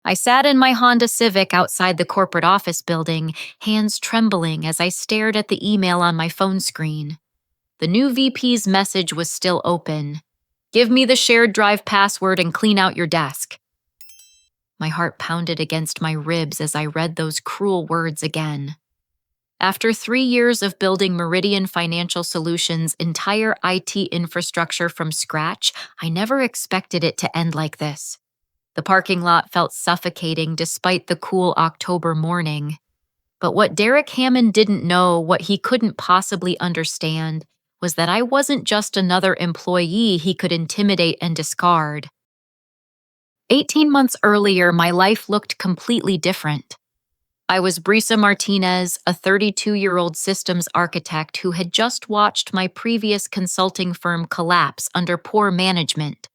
I sat in my Honda Civic outside the corporate office building, hands trembling as I stared at the email on my phone screen. The new VP's message was still open. Give me the shared drive password and clean out your desk. My heart pounded against my ribs as I read those cruel words again. After 3 years of building Meridian Financial Solutions' entire IT infrastructure from scratch, I never expected it to end like this. The parking lot felt suffocating despite the cool October morning. But what Derek Hammond didn't know, what he couldn't possibly understand, was that I wasn't just another employee he could intimidate and discard. 18 months earlier, my life looked completely different. I was Brisa Martinez, a 32-year-old systems architect who had just watched my previous consulting firm collapse under poor management.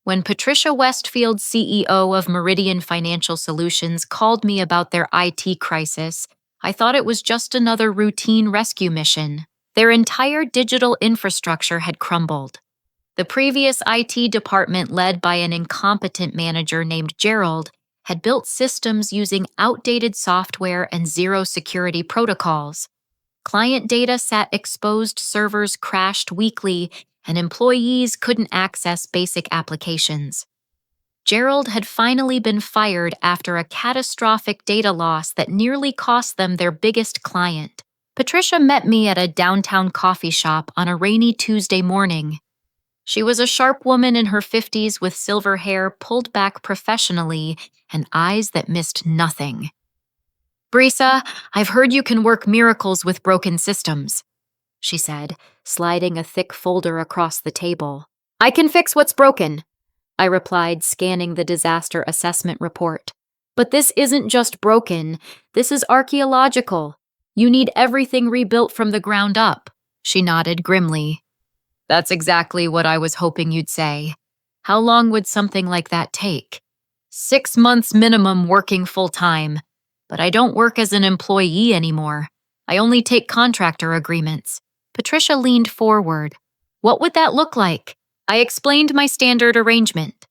When Patricia Westfield, CEO of Meridian Financial Solutions, called me about their IT crisis, I thought it was just another routine rescue mission. Their entire digital infrastructure had crumbled. The previous IT department, led by an incompetent manager named Gerald, had built systems using outdated software and zero security protocols. Client data sat exposed, servers crashed weekly, and employees couldn't access basic applications. Gerald had finally been fired after a catastrophic data loss that nearly cost them their biggest client. Patricia met me at a downtown coffee shop on a rainy Tuesday morning. She was a sharp woman in her 50s with silver hair pulled back professionally and eyes that missed nothing. Brisa, I've heard you can work miracles with broken systems, she said, sliding a thick folder across the table. I can fix what's broken, I replied, scanning the disaster assessment report. But this isn't just broken, this is archaeological. You need everything rebuilt from the ground up, she nodded grimly. That's exactly what I was hoping you'd say. How long would something like that take? 6 months minimum working full-time. But I don't work as an employee anymore. I only take contractor agreements. Patricia leaned forward. What would that look like? I explained my standard arrangement.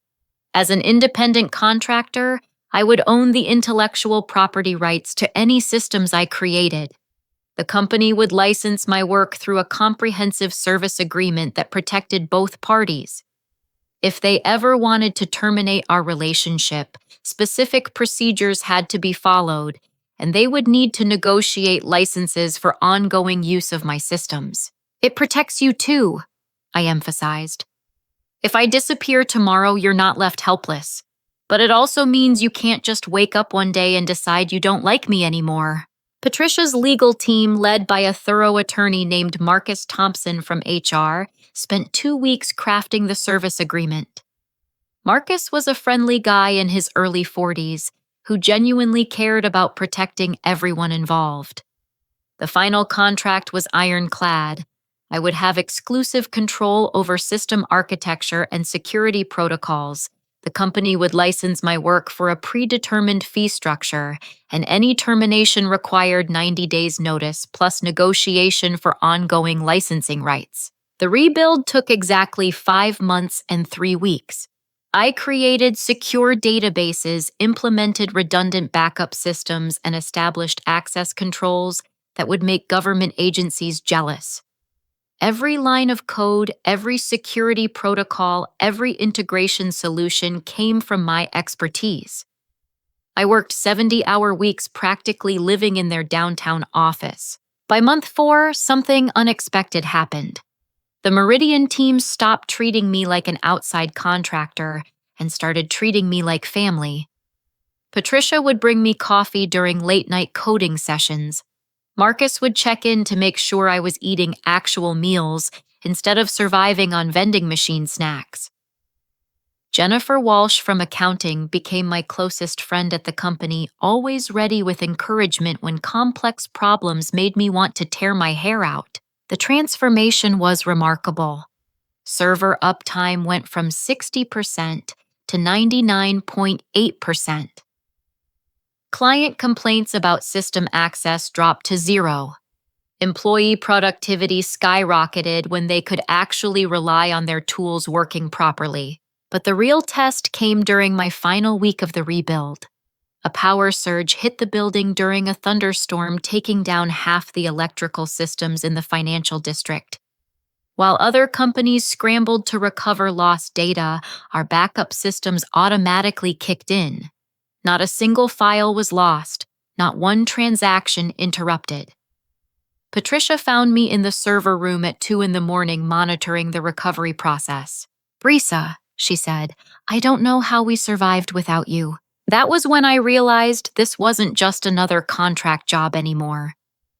As an independent contractor, I would own the intellectual property rights to any systems I created. The company would license my work through a comprehensive service agreement that protected both parties. If they ever wanted to terminate our relationship, specific procedures had to be followed, and they would need to negotiate licenses for ongoing use of my systems. It protects you too, I emphasized. If I disappear tomorrow, you're not left helpless. But it also means you can't just wake up one day and decide you don't like me anymore. Patricia's legal team, led by a thorough attorney named Marcus Thompson from HR, spent 2 weeks crafting the service agreement. Marcus was a friendly guy in his early 40s who genuinely cared about protecting everyone involved. The final contract was ironclad. I would have exclusive control over system architecture and security protocols. The company would license my work for a predetermined fee structure, and any termination required 90 days notice plus negotiation for ongoing licensing rights. The rebuild took exactly 5 months and 3 weeks. I created secure databases, implemented redundant backup systems, and established access controls that would make government agencies jealous. Every line of code, every security protocol, every integration solution came from my expertise. I worked 70-hour weeks practically living in their downtown office. By month 4, something unexpected happened. The Meridian team stopped treating me like an outside contractor and started treating me like family. Patricia would bring me coffee during late-night coding sessions. Marcus would check in to make sure I was eating actual meals instead of surviving on vending machine snacks. Jennifer Walsh from accounting became my closest friend at the company, always ready with encouragement when complex problems made me want to tear my hair out. The transformation was remarkable. Server uptime went from 60% to 99.8%. Client complaints about system access dropped to 0. Employee productivity skyrocketed when they could actually rely on their tools working properly. But the real test came during my final week of the rebuild. A power surge hit the building during a thunderstorm, taking down half the electrical systems in the financial district. While other companies scrambled to recover lost data, our backup systems automatically kicked in. Not a single file was lost, not one transaction interrupted. Patricia found me in the server room at 2 a.m. monitoring the recovery process. "Brisa," she said, "I don't know how we survived without you." That was when I realized this wasn't just another contract job anymore.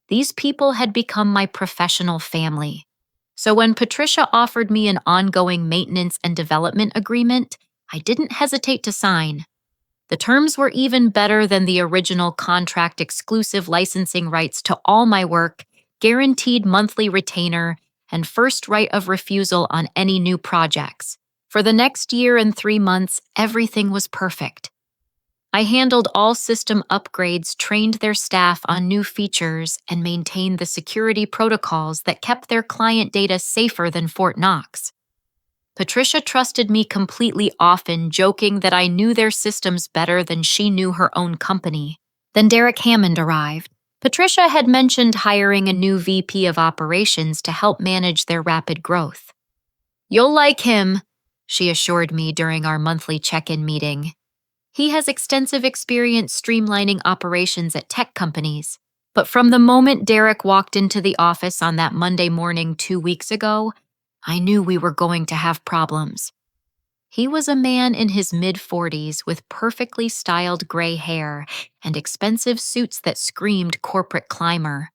These people had become my professional family. So when Patricia offered me an ongoing maintenance and development agreement, I didn't hesitate to sign. The terms were even better than the original contract: exclusive licensing rights to all my work, guaranteed monthly retainer, and first right of refusal on any new projects. For the next year and 3 months, everything was perfect. I handled all system upgrades, trained their staff on new features, and maintained the security protocols that kept their client data safer than Fort Knox. Patricia trusted me completely, often joking that I knew their systems better than she knew her own company. Then Derek Hammond arrived. Patricia had mentioned hiring a new VP of operations to help manage their rapid growth. "You'll like him," she assured me during our monthly check-in meeting. "He has extensive experience streamlining operations at tech companies." But from the moment Derek walked into the office on that Monday morning 2 weeks ago, I knew we were going to have problems. He was a man in his mid-40s with perfectly styled gray hair and expensive suits that screamed corporate climber.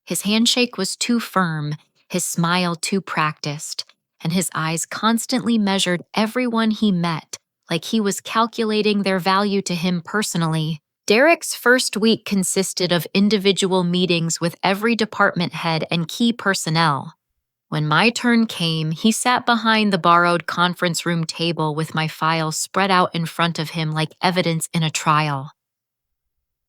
His handshake was too firm, his smile too practiced, and his eyes constantly measured everyone he met, like he was calculating their value to him personally. Derek's first week consisted of individual meetings with every department head and key personnel. When my turn came, he sat behind the borrowed conference room table with my files spread out in front of him like evidence in a trial.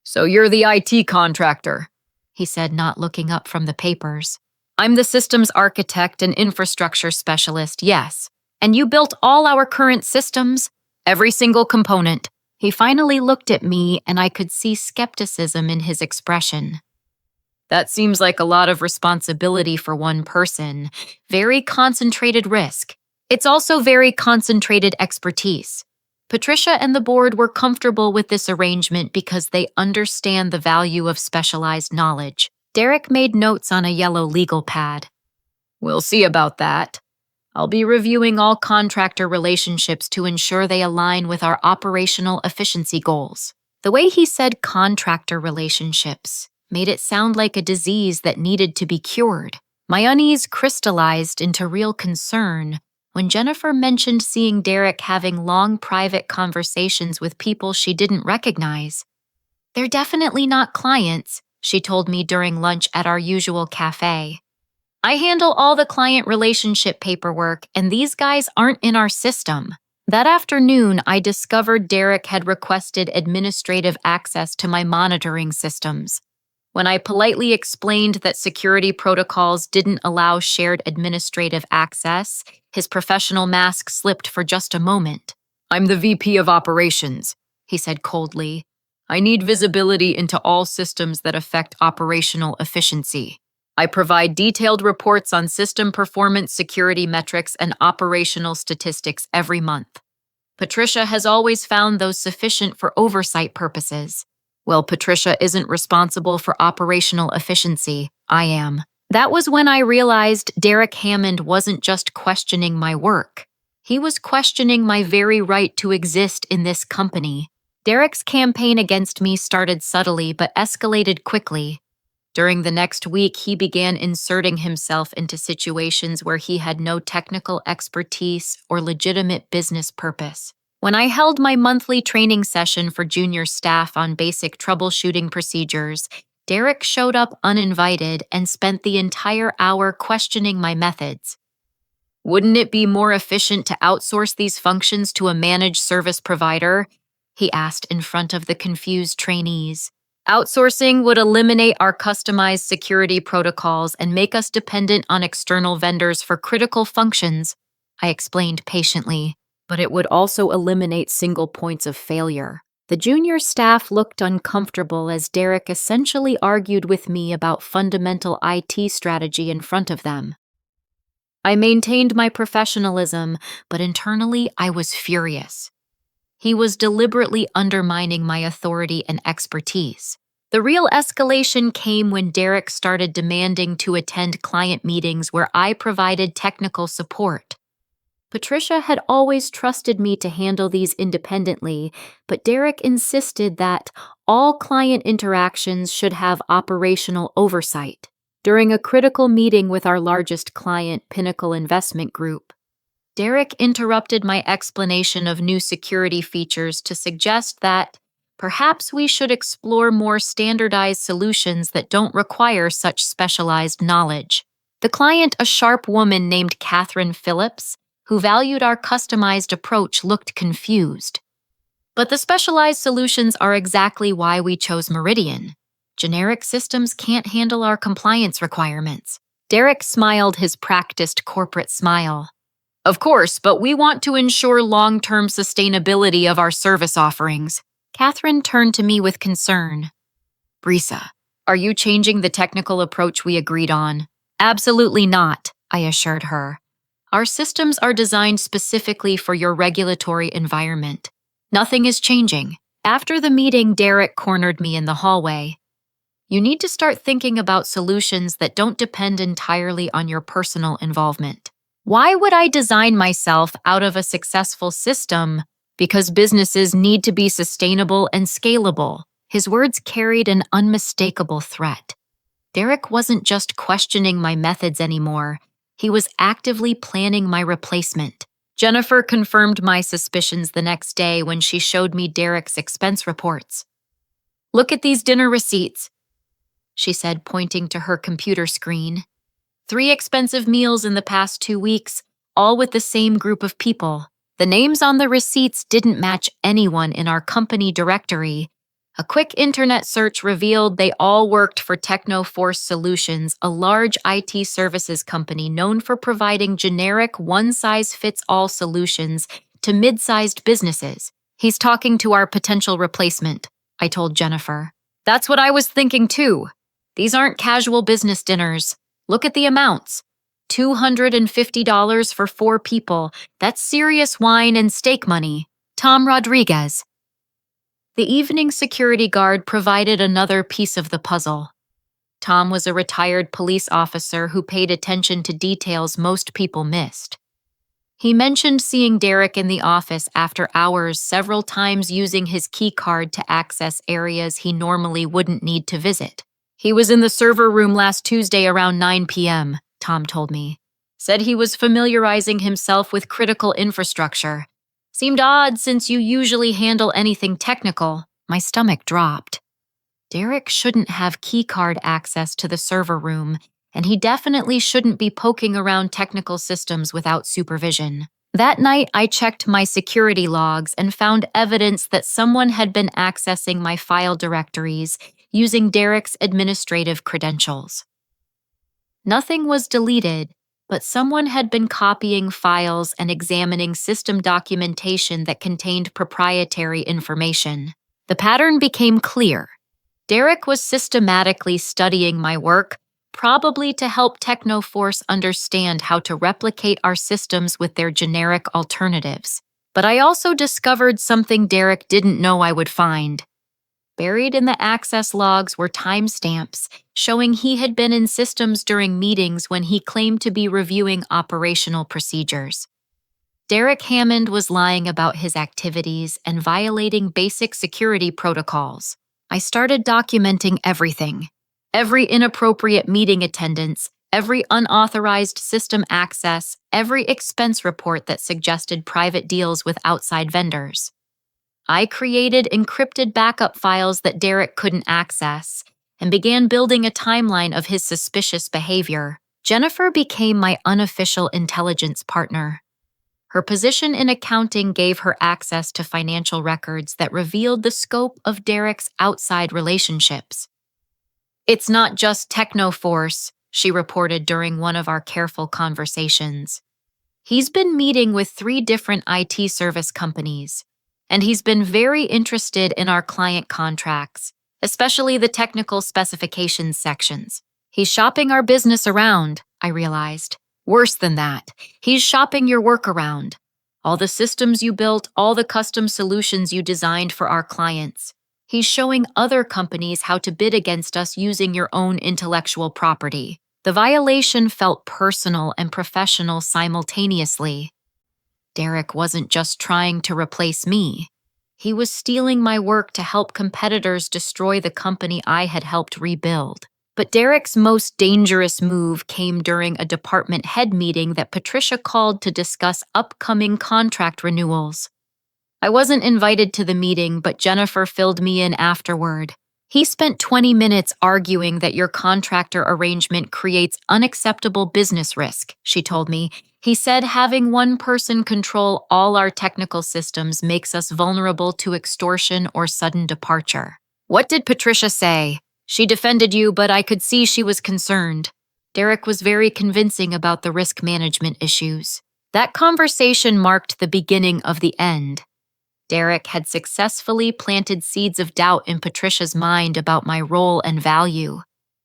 "So you're the IT contractor," he said, not looking up from the papers. "I'm the systems architect and infrastructure specialist, yes. And you built all our current systems? Every single component." He finally looked at me, and I could see skepticism in his expression. "That seems like a lot of responsibility for one person. Very concentrated risk. It's also very concentrated expertise." Patricia and the board were comfortable with this arrangement because they understand the value of specialized knowledge. Derek made notes on a yellow legal pad. "We'll see about that. I'll be reviewing all contractor relationships to ensure they align with our operational efficiency goals." The way he said contractor relationships made it sound like a disease that needed to be cured. My unease crystallized into real concern when Jennifer mentioned seeing Derek having long private conversations with people she didn't recognize. "They're definitely not clients," she told me during lunch at our usual cafe. "I handle all the client relationship paperwork, and these guys aren't in our system." That afternoon, I discovered Derek had requested administrative access to my monitoring systems. When I politely explained that security protocols didn't allow shared administrative access, his professional mask slipped for just a moment. "I'm the VP of operations," he said coldly. "I need visibility into all systems that affect operational efficiency. I provide detailed reports on system performance, security metrics, and operational statistics every month. Patricia has always found those sufficient for oversight purposes. Well, Patricia isn't responsible for operational efficiency. I am." That was when I realized Derek Hammond wasn't just questioning my work. He was questioning my very right to exist in this company. Derek's campaign against me started subtly but escalated quickly. During the next week, he began inserting himself into situations where he had no technical expertise or legitimate business purpose. When I held my monthly training session for junior staff on basic troubleshooting procedures, Derek showed up uninvited and spent the entire hour questioning my methods. "Wouldn't it be more efficient to outsource these functions to a managed service provider?" he asked in front of the confused trainees. "Outsourcing would eliminate our customized security protocols and make us dependent on external vendors for critical functions," I explained patiently. but it would also eliminate single points of failure. The junior staff looked uncomfortable as Derek essentially argued with me about fundamental IT strategy in front of them. I maintained my professionalism, but internally I was furious. He was deliberately undermining my authority and expertise. The real escalation came when Derek started demanding to attend client meetings where I provided technical support. Patricia had always trusted me to handle these independently, but Derek insisted that all client interactions should have operational oversight. During a critical meeting with our largest client, Pinnacle Investment Group, Derek interrupted my explanation of new security features to suggest that perhaps we should explore more standardized solutions that don't require such specialized knowledge. The client, a sharp woman named Catherine Phillips, who valued our customized approach, looked confused. But the specialized solutions are exactly why we chose Meridian. Generic systems can't handle our compliance requirements. Derek smiled his practiced corporate smile. Of course, but we want to ensure long-term sustainability of our service offerings. Catherine turned to me with concern. Brisa, are you changing the technical approach we agreed on? Absolutely not, I assured her. Our systems are designed specifically for your regulatory environment. Nothing is changing. After the meeting, Derek cornered me in the hallway. You need to start thinking about solutions that don't depend entirely on your personal involvement. Why would I design myself out of a successful system? Because businesses need to be sustainable and scalable. His words carried an unmistakable threat. Derek wasn't just questioning my methods anymore. He was actively planning my replacement. Jennifer confirmed my suspicions the next day when she showed me Derek's expense reports. Look at these dinner receipts, she said, pointing to her computer screen. 3 expensive meals in the past 2 weeks, all with the same group of people. The names on the receipts didn't match anyone in our company directory. A quick internet search revealed they all worked for Technoforce Solutions, a large IT services company known for providing generic one-size-fits-all solutions to mid-sized businesses. He's talking to our potential replacement, I told Jennifer. That's what I was thinking too. These aren't casual business dinners. Look at the amounts. $250 for 4 people. That's serious wine and steak money. Tom Rodriguez. The evening security guard provided another piece of the puzzle. Tom was a retired police officer who paid attention to details most people missed. He mentioned seeing Derek in the office after hours several times, using his key card to access areas he normally wouldn't need to visit. He was in the server room last Tuesday around 9 p.m., Tom told me. Said he was familiarizing himself with critical infrastructure. Seemed odd since you usually handle anything technical. My stomach dropped. Derek shouldn't have keycard access to the server room, and he definitely shouldn't be poking around technical systems without supervision. That night, I checked my security logs and found evidence that someone had been accessing my file directories using Derek's administrative credentials. Nothing was deleted, but someone had been copying files and examining system documentation that contained proprietary information. The pattern became clear. Derek was systematically studying my work, probably to help Technoforce understand how to replicate our systems with their generic alternatives. But I also discovered something Derek didn't know I would find. Buried in the access logs were timestamps showing he had been in systems during meetings when he claimed to be reviewing operational procedures. Derek Hammond was lying about his activities and violating basic security protocols. I started documenting everything. Every inappropriate meeting attendance, every unauthorized system access, every expense report that suggested private deals with outside vendors. I created encrypted backup files that Derek couldn't access and began building a timeline of his suspicious behavior. Jennifer became my unofficial intelligence partner. Her position in accounting gave her access to financial records that revealed the scope of Derek's outside relationships. It's not just Technoforce, she reported during one of our careful conversations. He's been meeting with 3 different IT service companies, and he's been very interested in our client contracts, especially the technical specifications sections. He's shopping our business around, I realized. Worse than that, he's shopping your work around. All the systems you built, all the custom solutions you designed for our clients. He's showing other companies how to bid against us using your own intellectual property. The violation felt personal and professional simultaneously. Derek wasn't just trying to replace me. He was stealing my work to help competitors destroy the company I had helped rebuild. But Derek's most dangerous move came during a department head meeting that Patricia called to discuss upcoming contract renewals. I wasn't invited to the meeting, but Jennifer filled me in afterward. He spent 20 minutes arguing that your contractor arrangement creates unacceptable business risk, she told me. He said having one person control all our technical systems makes us vulnerable to extortion or sudden departure. What did Patricia say? She defended you, but I could see she was concerned. Derek was very convincing about the risk management issues. That conversation marked the beginning of the end. Derek had successfully planted seeds of doubt in Patricia's mind about my role and value.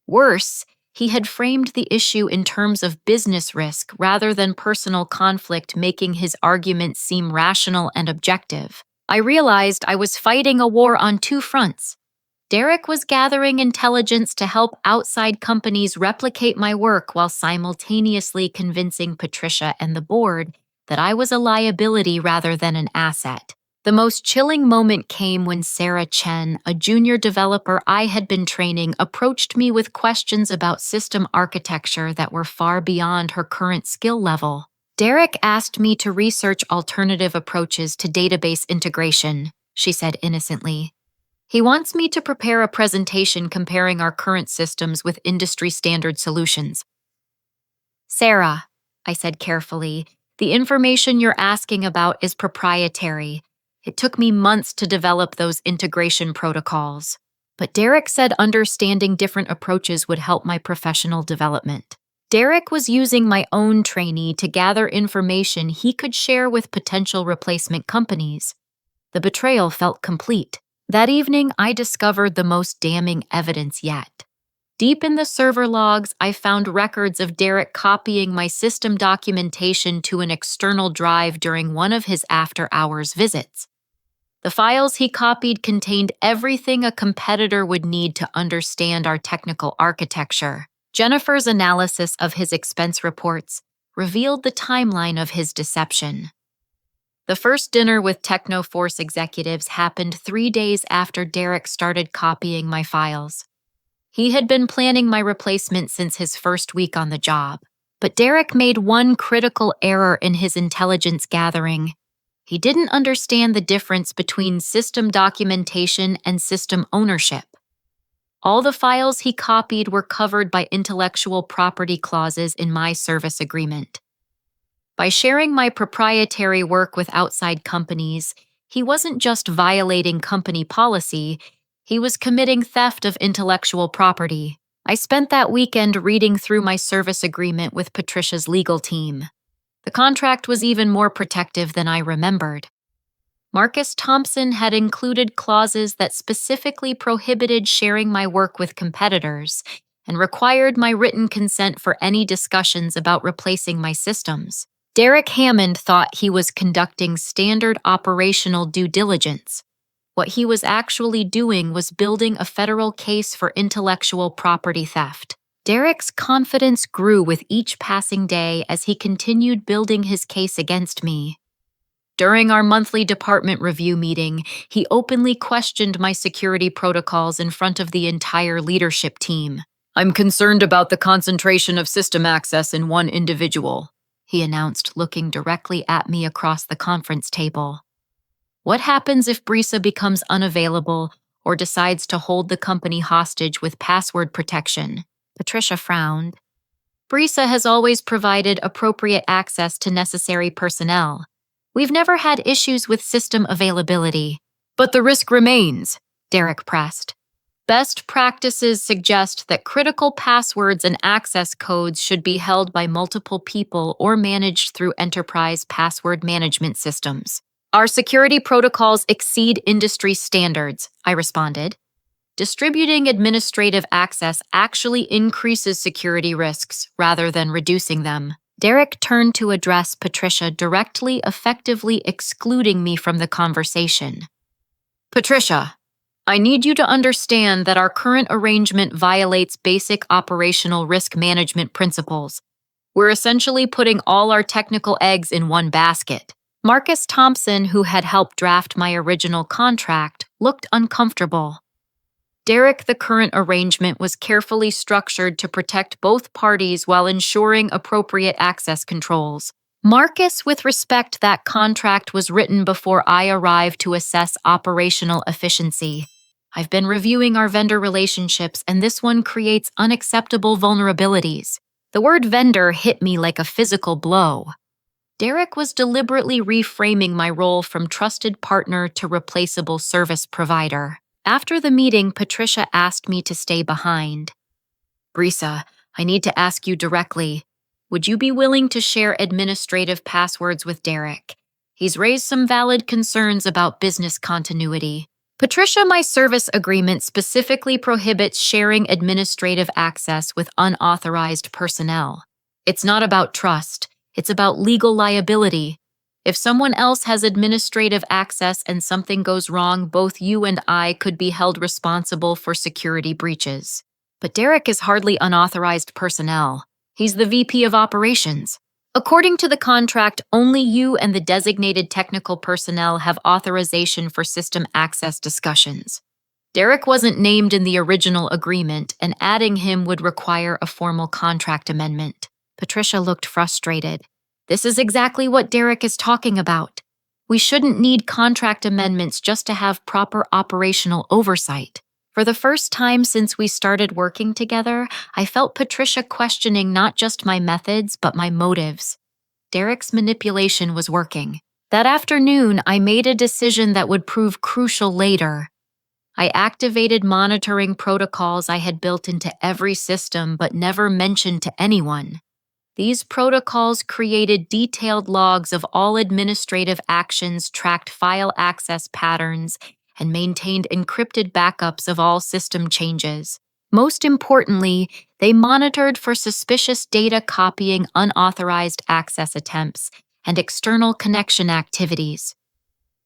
Worse, he had framed the issue in terms of business risk rather than personal conflict, making his arguments seem rational and objective. I realized I was fighting a war on 2 fronts. Derek was gathering intelligence to help outside companies replicate my work while simultaneously convincing Patricia and the board that I was a liability rather than an asset. The most chilling moment came when Sarah Chen, a junior developer I had been training, approached me with questions about system architecture that were far beyond her current skill level. Derek asked me to research alternative approaches to database integration, she said innocently. He wants me to prepare a presentation comparing our current systems with industry-standard solutions. Sarah, I said carefully, the information you're asking about is proprietary. It took me months to develop those integration protocols. But Derek said understanding different approaches would help my professional development. Derek was using my own trainee to gather information he could share with potential replacement companies. The betrayal felt complete. That evening, I discovered the most damning evidence yet. Deep in the server logs, I found records of Derek copying my system documentation to an external drive during one of his after-hours visits. The files he copied contained everything a competitor would need to understand our technical architecture. Jennifer's analysis of his expense reports revealed the timeline of his deception. The first dinner with Technoforce executives happened 3 days after Derek started copying my files. He had been planning my replacement since his first week on the job, but Derek made one critical error in his intelligence gathering. He didn't understand the difference between system documentation and system ownership. All the files he copied were covered by intellectual property clauses in my service agreement. By sharing my proprietary work with outside companies, he wasn't just violating company policy, he was committing theft of intellectual property. I spent that weekend reading through my service agreement with Patricia's legal team. The contract was even more protective than I remembered. Marcus Thompson had included clauses that specifically prohibited sharing my work with competitors and required my written consent for any discussions about replacing my systems. Derek Hammond thought he was conducting standard operational due diligence. What he was actually doing was building a federal case for intellectual property theft. Derek's confidence grew with each passing day as he continued building his case against me. During our monthly department review meeting, he openly questioned my security protocols in front of the entire leadership team. "I'm concerned about the concentration of system access in one individual," he announced, looking directly at me across the conference table. "What happens if Brisa becomes unavailable or decides to hold the company hostage with password protection?" Patricia frowned. "Brisa has always provided appropriate access to necessary personnel. We've never had issues with system availability." "But the risk remains," Derek pressed. Best practices suggest that critical passwords and access codes should be held by multiple people or managed through enterprise password management systems. Our security protocols exceed industry standards, I responded. Distributing administrative access actually increases security risks rather than reducing them. Derek turned to address Patricia directly, effectively excluding me from the conversation. Patricia, I need you to understand that our current arrangement violates basic operational risk management principles. We're essentially putting all our technical eggs in one basket. Marcus Thompson, who had helped draft my original contract, looked uncomfortable. Derek, the current arrangement was carefully structured to protect both parties while ensuring appropriate access controls. Marcus, with respect, that contract was written before I arrived to assess operational efficiency. I've been reviewing our vendor relationships, and this one creates unacceptable vulnerabilities. The word vendor hit me like a physical blow. Derek was deliberately reframing my role from trusted partner to replaceable service provider. After the meeting, Patricia asked me to stay behind. Brisa, I need to ask you directly. Would you be willing to share administrative passwords with Derek? He's raised some valid concerns about business continuity. Patricia, my service agreement specifically prohibits sharing administrative access with unauthorized personnel. It's not about trust, it's about legal liability. If someone else has administrative access and something goes wrong, both you and I could be held responsible for security breaches. But Derek is hardly unauthorized personnel. He's the VP of operations. According to the contract, only you and the designated technical personnel have authorization for system access discussions. Derek wasn't named in the original agreement, and adding him would require a formal contract amendment. Patricia looked frustrated. This is exactly what Derek is talking about. We shouldn't need contract amendments just to have proper operational oversight. For the first time since we started working together, I felt Patricia questioning not just my methods, but my motives. Derek's manipulation was working. That afternoon, I made a decision that would prove crucial later. I activated monitoring protocols I had built into every system but never mentioned to anyone. These protocols created detailed logs of all administrative actions, tracked file access patterns, and maintained encrypted backups of all system changes. Most importantly, they monitored for suspicious data copying, unauthorized access attempts, and external connection activities.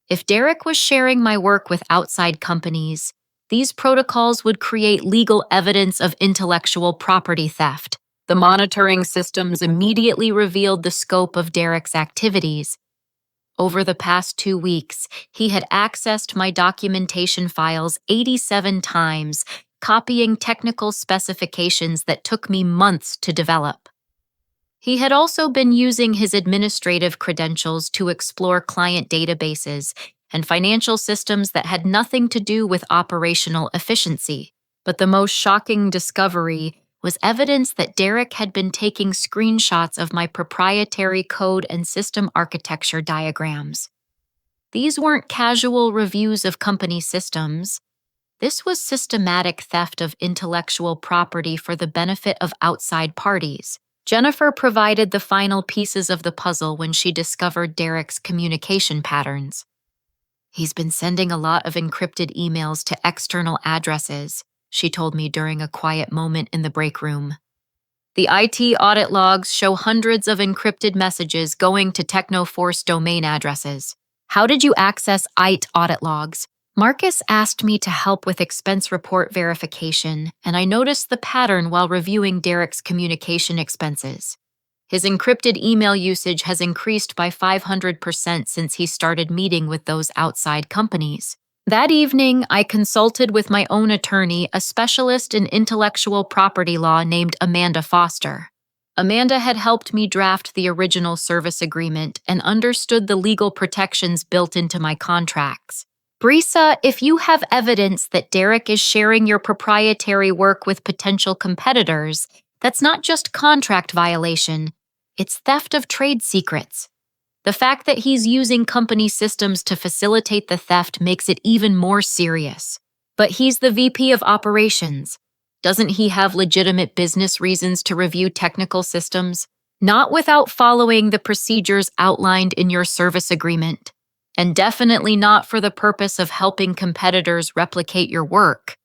If Derek was sharing my work with outside companies, these protocols would create legal evidence of intellectual property theft. The monitoring systems immediately revealed the scope of Derek's activities. Over the past 2 weeks, he had accessed my documentation files 87 times, copying technical specifications that took me months to develop. He had also been using his administrative credentials to explore client databases and financial systems that had nothing to do with operational efficiency. But the most shocking discovery was evidence that Derek had been taking screenshots of my proprietary code and system architecture diagrams. These weren't casual reviews of company systems. This was systematic theft of intellectual property for the benefit of outside parties. Jennifer provided the final pieces of the puzzle when she discovered Derek's communication patterns. He's been sending a lot of encrypted emails to external addresses, she told me during a quiet moment in the break room. The IT audit logs show hundreds of encrypted messages going to Technoforce domain addresses. How did you access IT audit logs? Marcus asked me to help with expense report verification, and I noticed the pattern while reviewing Derek's communication expenses. His encrypted email usage has increased by 500% since he started meeting with those outside companies. That evening, I consulted with my own attorney, a specialist in intellectual property law named Amanda Foster. Amanda had helped me draft the original service agreement and understood the legal protections built into my contracts. Brisa, if you have evidence that Derek is sharing your proprietary work with potential competitors, that's not just contract violation, it's theft of trade secrets. The fact that he's using company systems to facilitate the theft makes it even more serious. But he's the VP of operations. Doesn't he have legitimate business reasons to review technical systems? Not without following the procedures outlined in your service agreement. And definitely not for the purpose of helping competitors replicate your work.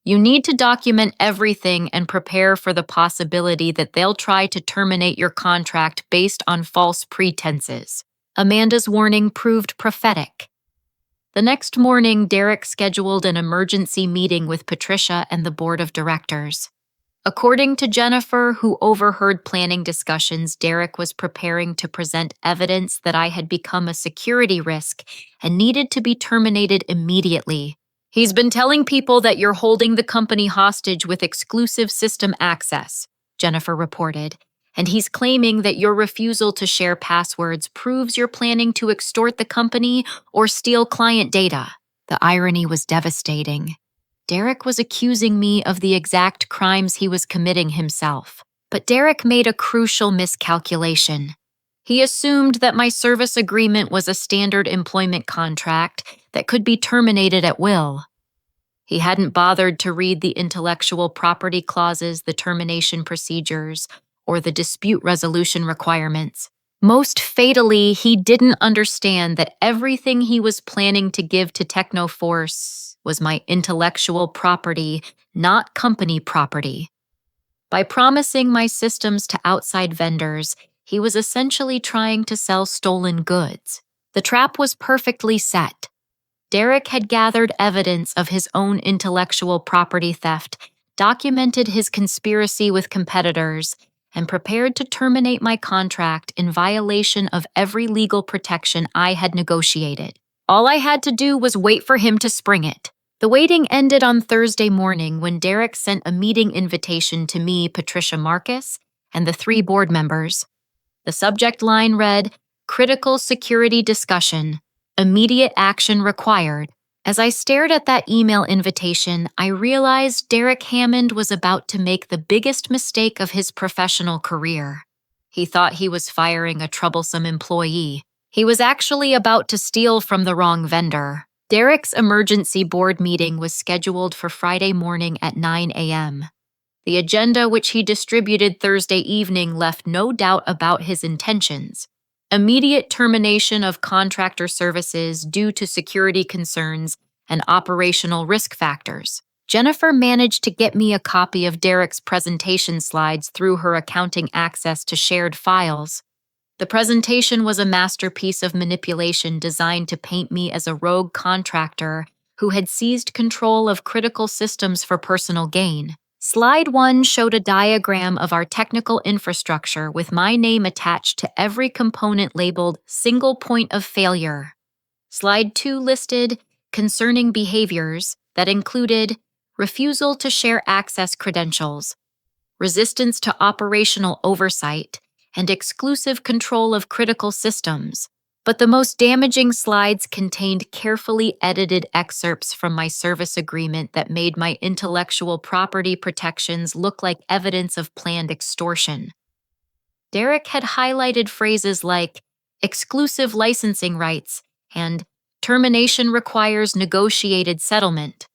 You need to document everything and prepare for the possibility that they'll try to terminate your contract based on false pretenses. Amanda's warning proved prophetic. The next morning, Derek scheduled an emergency meeting with Patricia and the board of directors. According to Jennifer, who overheard planning discussions, Derek was preparing to present evidence that I had become a security risk and needed to be terminated immediately. He's been telling people that you're holding the company hostage with exclusive system access, Jennifer reported, and he's claiming that your refusal to share passwords proves you're planning to extort the company or steal client data. The irony was devastating. Derek was accusing me of the exact crimes he was committing himself. But Derek made a crucial miscalculation. He assumed that my service agreement was a standard employment contract that could be terminated at will. He hadn't bothered to read the intellectual property clauses, the termination procedures, or the dispute resolution requirements. Most fatally, he didn't understand that everything he was planning to give to Technoforce was my intellectual property, not company property. By promising my systems to outside vendors, he was essentially trying to sell stolen goods. The trap was perfectly set. Derek had gathered evidence of his own intellectual property theft, documented his conspiracy with competitors, and prepared to terminate my contract in violation of every legal protection I had negotiated. All I had to do was wait for him to spring it. The waiting ended on Thursday morning when Derek sent a meeting invitation to me, Patricia Marcus, and the 3 board members. The subject line read, "Critical Security Discussion. Immediate action required." As I stared at that email invitation, I realized Derek Hammond was about to make the biggest mistake of his professional career. He thought he was firing a troublesome employee. He was actually about to steal from the wrong vendor. Derek's emergency board meeting was scheduled for Friday morning at 9 a.m. The agenda, which he distributed Thursday evening, left no doubt about his intentions. Immediate termination of contractor services due to security concerns and operational risk factors. Jennifer managed to get me a copy of Derek's presentation slides through her accounting access to shared files. The presentation was a masterpiece of manipulation designed to paint me as a rogue contractor who had seized control of critical systems for personal gain. Slide 1 showed a diagram of our technical infrastructure with my name attached to every component labeled single point of failure. Slide 2 listed concerning behaviors that included refusal to share access credentials, resistance to operational oversight, and exclusive control of critical systems. But the most damaging slides contained carefully edited excerpts from my service agreement that made my intellectual property protections look like evidence of planned extortion. Derek had highlighted phrases like exclusive licensing rights and termination requires negotiated settlement,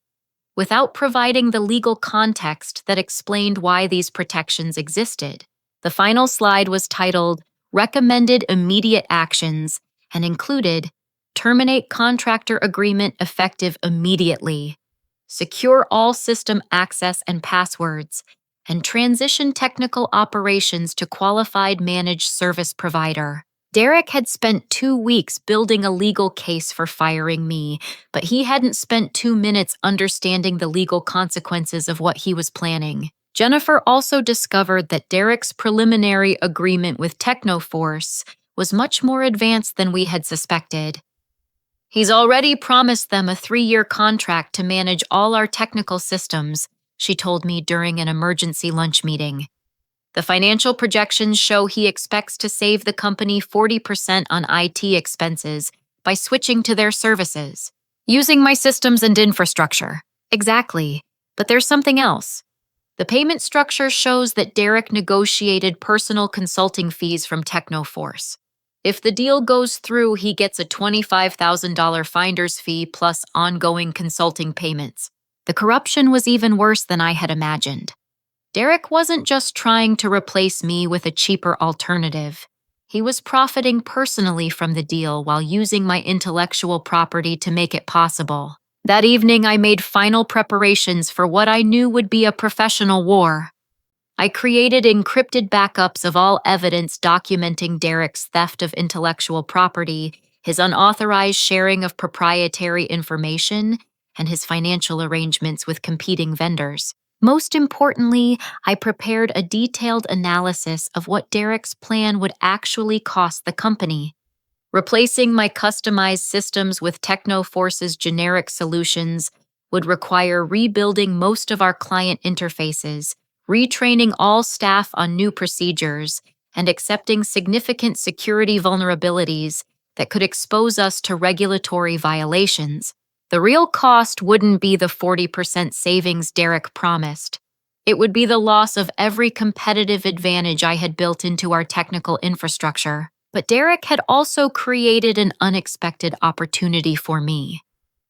without providing the legal context that explained why these protections existed. The final slide was titled Recommended Immediate Actions and included terminate contractor agreement effective immediately, secure all system access and passwords, and transition technical operations to qualified managed service provider. Derek had spent 2 weeks building a legal case for firing me, but he hadn't spent 2 minutes understanding the legal consequences of what he was planning. Jennifer also discovered that Derek's preliminary agreement with Technoforce was much more advanced than we had suspected. He's already promised them a 3-year contract to manage all our technical systems, she told me during an emergency lunch meeting. The financial projections show he expects to save the company 40% on IT expenses by switching to their services, using my systems and infrastructure. Exactly, but there's something else. The payment structure shows that Derek negotiated personal consulting fees from Technoforce. If the deal goes through, he gets a $25,000 finder's fee plus ongoing consulting payments. The corruption was even worse than I had imagined. Derek wasn't just trying to replace me with a cheaper alternative. He was profiting personally from the deal while using my intellectual property to make it possible. That evening, I made final preparations for what I knew would be a professional war. I created encrypted backups of all evidence documenting Derek's theft of intellectual property, his unauthorized sharing of proprietary information, and his financial arrangements with competing vendors. Most importantly, I prepared a detailed analysis of what Derek's plan would actually cost the company. Replacing my customized systems with Technoforce's generic solutions would require rebuilding most of our client interfaces, retraining all staff on new procedures, and accepting significant security vulnerabilities that could expose us to regulatory violations. The real cost wouldn't be the 40% savings Derek promised. It would be the loss of every competitive advantage I had built into our technical infrastructure. But Derek had also created an unexpected opportunity for me.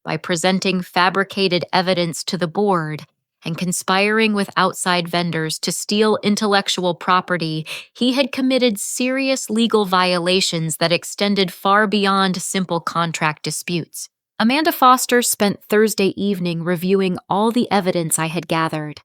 By presenting fabricated evidence to the board and conspiring with outside vendors to steal intellectual property, he had committed serious legal violations that extended far beyond simple contract disputes. Amanda Foster spent Thursday evening reviewing all the evidence I had gathered.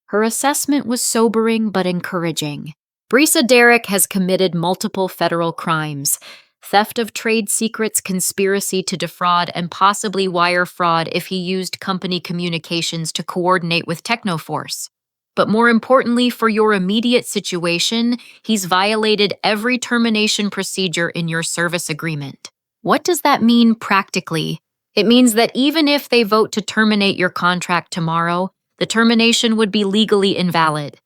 Her assessment was sobering but encouraging. Brisa Derek has committed multiple federal crimes: theft of trade secrets, conspiracy to defraud, and possibly wire fraud if he used company communications to coordinate with Technoforce. But more importantly for your immediate situation, he's violated every termination procedure in your service agreement. What does that mean practically? It means that even if they vote to terminate your contract tomorrow, the termination would be legally invalid.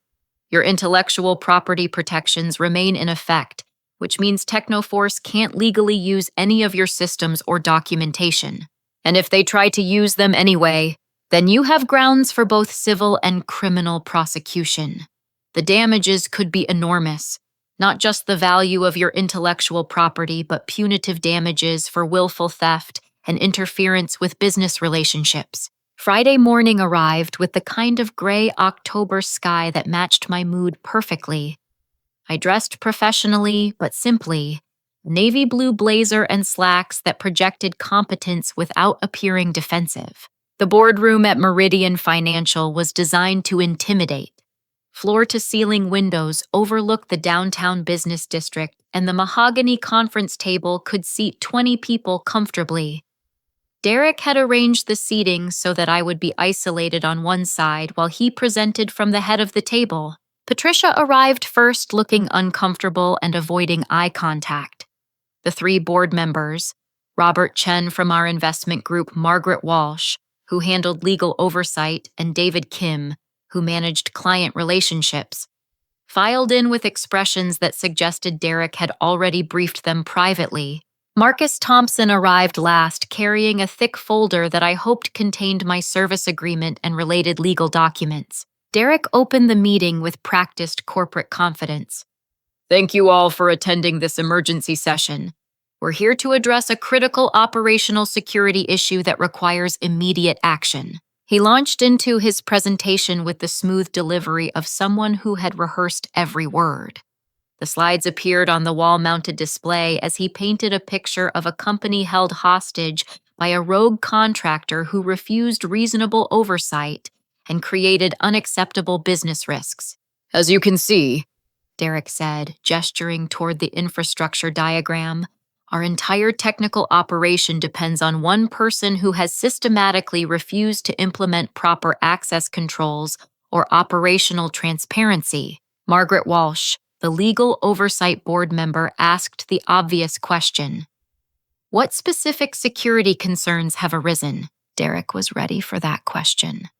Your intellectual property protections remain in effect, which means Technoforce can't legally use any of your systems or documentation. And if they try to use them anyway, then you have grounds for both civil and criminal prosecution. The damages could be enormous, not just the value of your intellectual property, but punitive damages for willful theft and interference with business relationships. Friday morning arrived with the kind of gray October sky that matched my mood perfectly. I dressed professionally but simply, navy blue blazer and slacks that projected competence without appearing defensive. The boardroom at Meridian Financial was designed to intimidate. Floor-to-ceiling windows overlooked the downtown business district, and the mahogany conference table could seat 20 people comfortably. Derek had arranged the seating so that I would be isolated on one side while he presented from the head of the table. Patricia arrived first, looking uncomfortable and avoiding eye contact. The three board members, Robert Chen from our investment group, Margaret Walsh, who handled legal oversight, and David Kim, who managed client relationships, filed in with expressions that suggested Derek had already briefed them privately. Marcus Thompson arrived last, carrying a thick folder that I hoped contained my service agreement and related legal documents. Derek opened the meeting with practiced corporate confidence. Thank you all for attending this emergency session. We're here to address a critical operational security issue that requires immediate action. He launched into his presentation with the smooth delivery of someone who had rehearsed every word. The slides appeared on the wall-mounted display as he painted a picture of a company held hostage by a rogue contractor who refused reasonable oversight and created unacceptable business risks. As you can see, Derek said, gesturing toward the infrastructure diagram, our entire technical operation depends on one person who has systematically refused to implement proper access controls or operational transparency. Margaret Walsh, the legal oversight board member, asked the obvious question. What specific security concerns have arisen? Derek was ready for that question.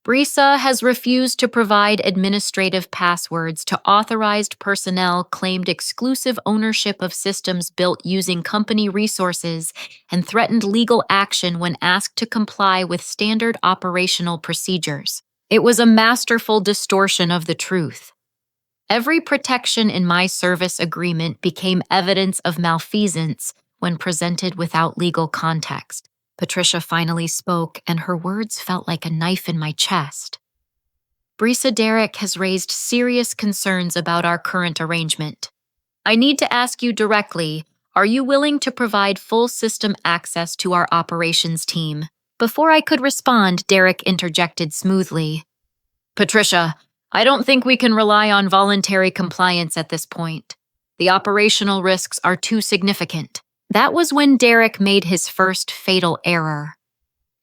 Brisa has refused to provide administrative passwords to authorized personnel, claimed exclusive ownership of systems built using company resources, and threatened legal action when asked to comply with standard operational procedures. It was a masterful distortion of the truth. Every protection in my service agreement became evidence of malfeasance when presented without legal context. Patricia finally spoke, and her words felt like a knife in my chest. Brisa, Derek has raised serious concerns about our current arrangement. I need to ask you directly, are you willing to provide full system access to our operations team? Before I could respond, Derek interjected smoothly. Patricia, I don't think we can rely on voluntary compliance at this point. The operational risks are too significant. That was when Derek made his first fatal error.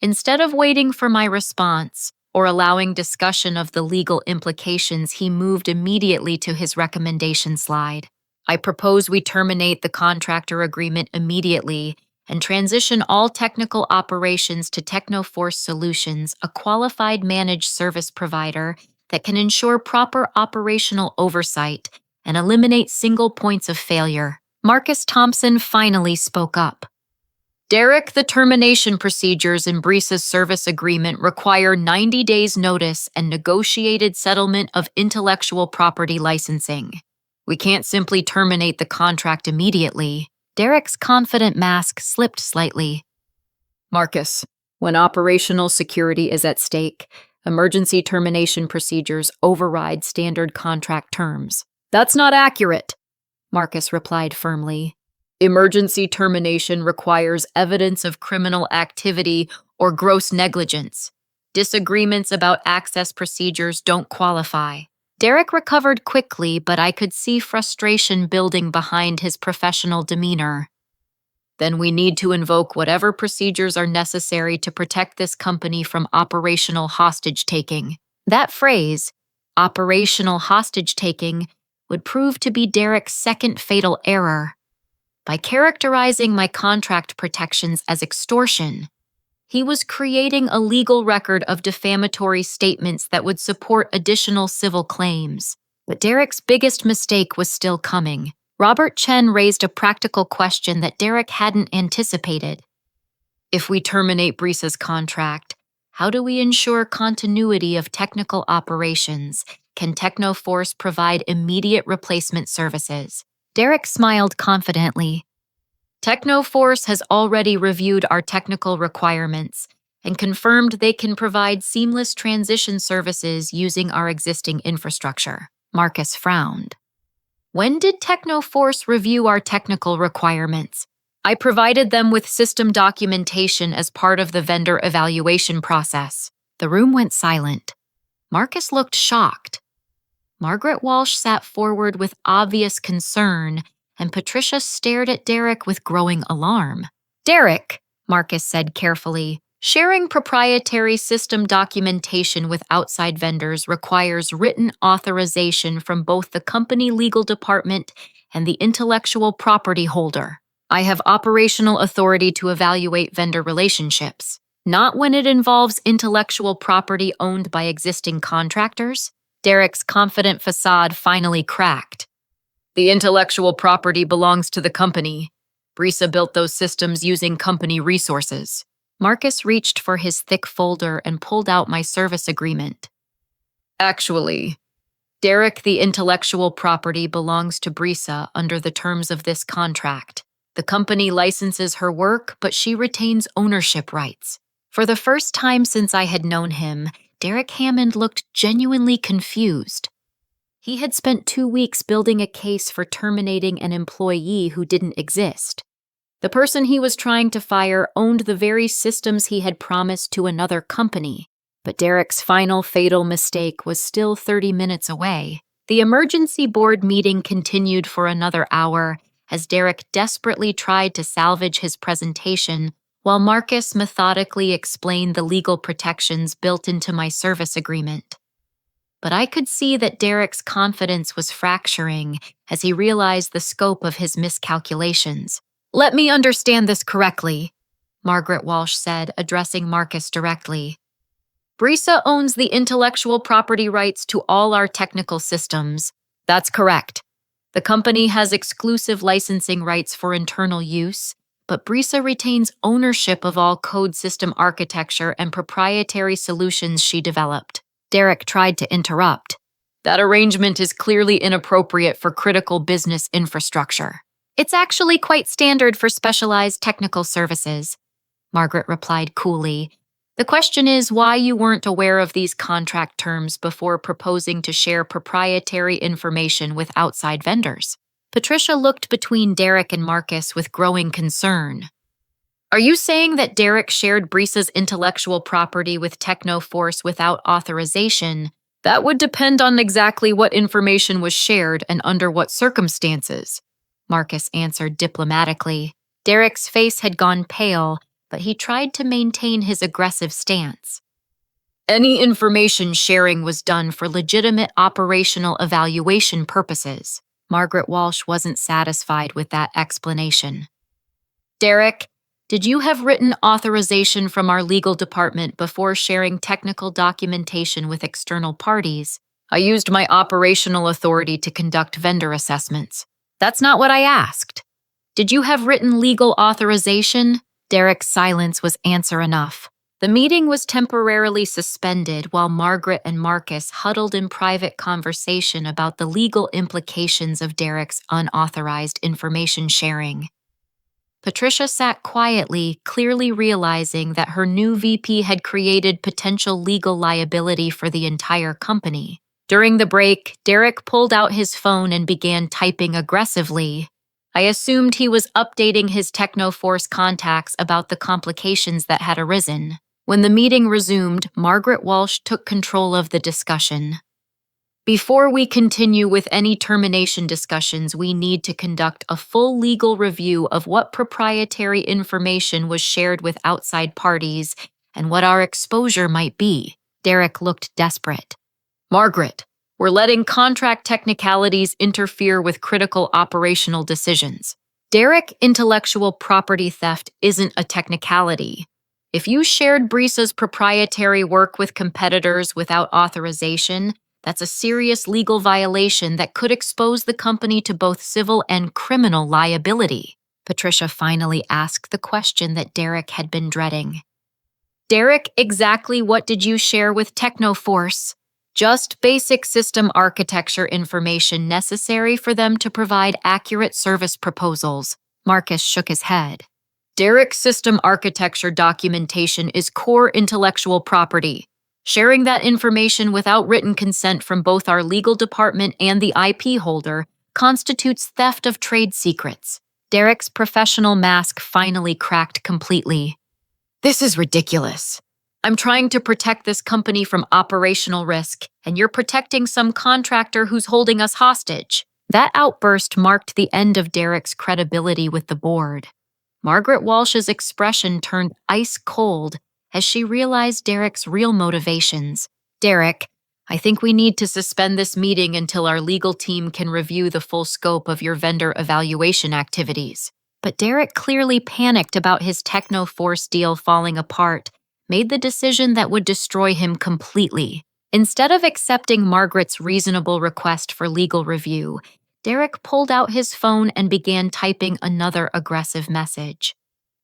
Instead of waiting for my response or allowing discussion of the legal implications, he moved immediately to his recommendation slide. I propose we terminate the contractor agreement immediately and transition all technical operations to Technoforce Solutions, a qualified managed service provider that can ensure proper operational oversight and eliminate single points of failure. Marcus Thompson finally spoke up. Derek, the termination procedures in Brisa's service agreement require 90 days notice and negotiated settlement of intellectual property licensing. We can't simply terminate the contract immediately. Derek's confident mask slipped slightly. Marcus, when operational security is at stake, emergency termination procedures override standard contract terms. That's not accurate, Marcus replied firmly. Emergency termination requires evidence of criminal activity or gross negligence. Disagreements about access procedures don't qualify. Derek recovered quickly, but I could see frustration building behind his professional demeanor. Then we need to invoke whatever procedures are necessary to protect this company from operational hostage-taking. That phrase, operational hostage-taking, would prove to be Derek's second fatal error. By characterizing my contract protections as extortion, he was creating a legal record of defamatory statements that would support additional civil claims. But Derek's biggest mistake was still coming. Robert Chen raised a practical question that Derek hadn't anticipated. If we terminate Brisa's contract, how do we ensure continuity of technical operations? Can Technoforce provide immediate replacement services? Derek smiled confidently. Technoforce has already reviewed our technical requirements and confirmed they can provide seamless transition services using our existing infrastructure. Marcus frowned. When did Technoforce review our technical requirements? I provided them with system documentation as part of the vendor evaluation process. The room went silent. Marcus looked shocked. Margaret Walsh sat forward with obvious concern, and Patricia stared at Derek with growing alarm. Derek, Marcus said carefully, sharing proprietary system documentation with outside vendors requires written authorization from both the company legal department and the intellectual property holder. I have operational authority to evaluate vendor relationships, not when it involves intellectual property owned by existing contractors. Derek's confident facade finally cracked. The intellectual property belongs to the company. Brisa built those systems using company resources. Marcus reached for his thick folder and pulled out my service agreement. Actually, Derek, the intellectual property belongs to Brisa under the terms of this contract. The company licenses her work, but she retains ownership rights. For the first time since I had known him, Derek Hammond looked genuinely confused. He had spent 2 weeks building a case for terminating an employee who didn't exist. The person he was trying to fire owned the very systems he had promised to another company, but Derek's final fatal mistake was still 30 minutes away. The emergency board meeting continued for another hour as Derek desperately tried to salvage his presentation while Marcus methodically explained the legal protections built into my service agreement. But I could see that Derek's confidence was fracturing as he realized the scope of his miscalculations. Let me understand this correctly, Margaret Walsh said, addressing Marcus directly. Brisa owns the intellectual property rights to all our technical systems. That's correct. The company has exclusive licensing rights for internal use, but Brisa retains ownership of all code system architecture and proprietary solutions she developed. Derek tried to interrupt. That arrangement is clearly inappropriate for critical business infrastructure. It's actually quite standard for specialized technical services. Margaret replied coolly. The question is why you weren't aware of these contract terms before proposing to share proprietary information with outside vendors. Patricia looked between Derek and Marcus with growing concern. Are you saying that Derek shared Brisa's intellectual property with Technoforce without authorization? That would depend on exactly what information was shared and under what circumstances, Marcus answered diplomatically. Derek's face had gone pale, but he tried to maintain his aggressive stance. Any information sharing was done for legitimate operational evaluation purposes. Margaret Walsh wasn't satisfied with that explanation. Derek, did you have written authorization from our legal department before sharing technical documentation with external parties? I used my operational authority to conduct vendor assessments. That's not what I asked. Did you have written legal authorization? Derek's silence was answer enough. The meeting was temporarily suspended while Margaret and Marcus huddled in private conversation about the legal implications of Derek's unauthorized information sharing. Patricia sat quietly, clearly realizing that her new VP had created potential legal liability for the entire company. During the break, Derek pulled out his phone and began typing aggressively. I assumed he was updating his Technoforce contacts about the complications that had arisen. When the meeting resumed, Margaret Walsh took control of the discussion. Before we continue with any termination discussions, we need to conduct a full legal review of what proprietary information was shared with outside parties and what our exposure might be. Derek looked desperate. Margaret, we're letting contract technicalities interfere with critical operational decisions. Derek, intellectual property theft isn't a technicality. If you shared Brisa's proprietary work with competitors without authorization, that's a serious legal violation that could expose the company to both civil and criminal liability. Patricia finally asked the question that Derek had been dreading. Derek, exactly what did you share with Technoforce? Just basic system architecture information necessary for them to provide accurate service proposals. Marcus shook his head. Derek's system architecture documentation is core intellectual property. Sharing that information without written consent from both our legal department and the IP holder constitutes theft of trade secrets. Derek's professional mask finally cracked completely. This is ridiculous. I'm trying to protect this company from operational risk, and you're protecting some contractor who's holding us hostage. That outburst marked the end of Derek's credibility with the board. Margaret Walsh's expression turned ice cold as she realized Derek's real motivations. Derek, I think we need to suspend this meeting until our legal team can review the full scope of your vendor evaluation activities. But Derek, clearly panicked about his Technoforce deal falling apart, made the decision that would destroy him completely. Instead of accepting Margaret's reasonable request for legal review, Derek pulled out his phone and began typing another aggressive message.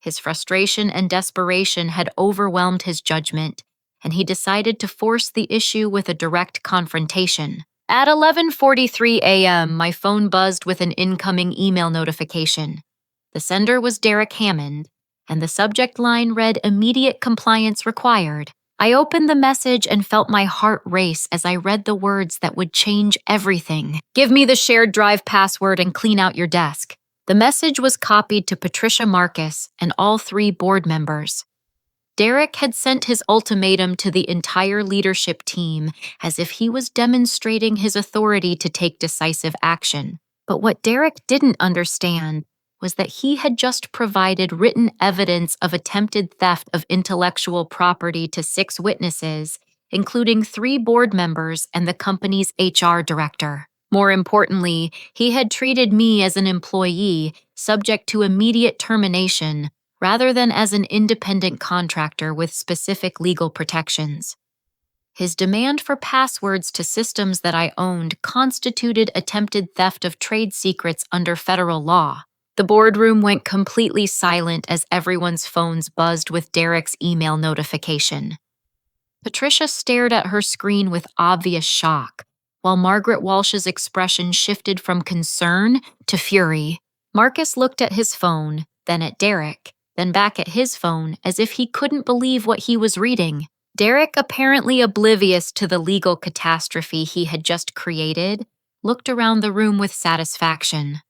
His frustration and desperation had overwhelmed his judgment, and he decided to force the issue with a direct confrontation. At 11:43 a.m., my phone buzzed with an incoming email notification. The sender was Derek Hammond, and the subject line read "Immediate compliance required." I opened the message and felt my heart race as I read the words that would change everything. Give me the shared drive password and clean out your desk. The message was copied to Patricia, Marcus, and all 3 board members. Derek had sent his ultimatum to the entire leadership team as if he was demonstrating his authority to take decisive action. But what Derek didn't understand was that he had just provided written evidence of attempted theft of intellectual property to 6 witnesses, including 3 board members and the company's HR director. More importantly, he had treated me as an employee subject to immediate termination rather than as an independent contractor with specific legal protections. His demand for passwords to systems that I owned constituted attempted theft of trade secrets under federal law. The boardroom went completely silent as everyone's phones buzzed with Derek's email notification. Patricia stared at her screen with obvious shock, while Margaret Walsh's expression shifted from concern to fury. Marcus looked at his phone, then at Derek. then back at his phone as if he couldn't believe what he was reading. Derek, apparently oblivious to the legal catastrophe he had just created, looked around the room with satisfaction.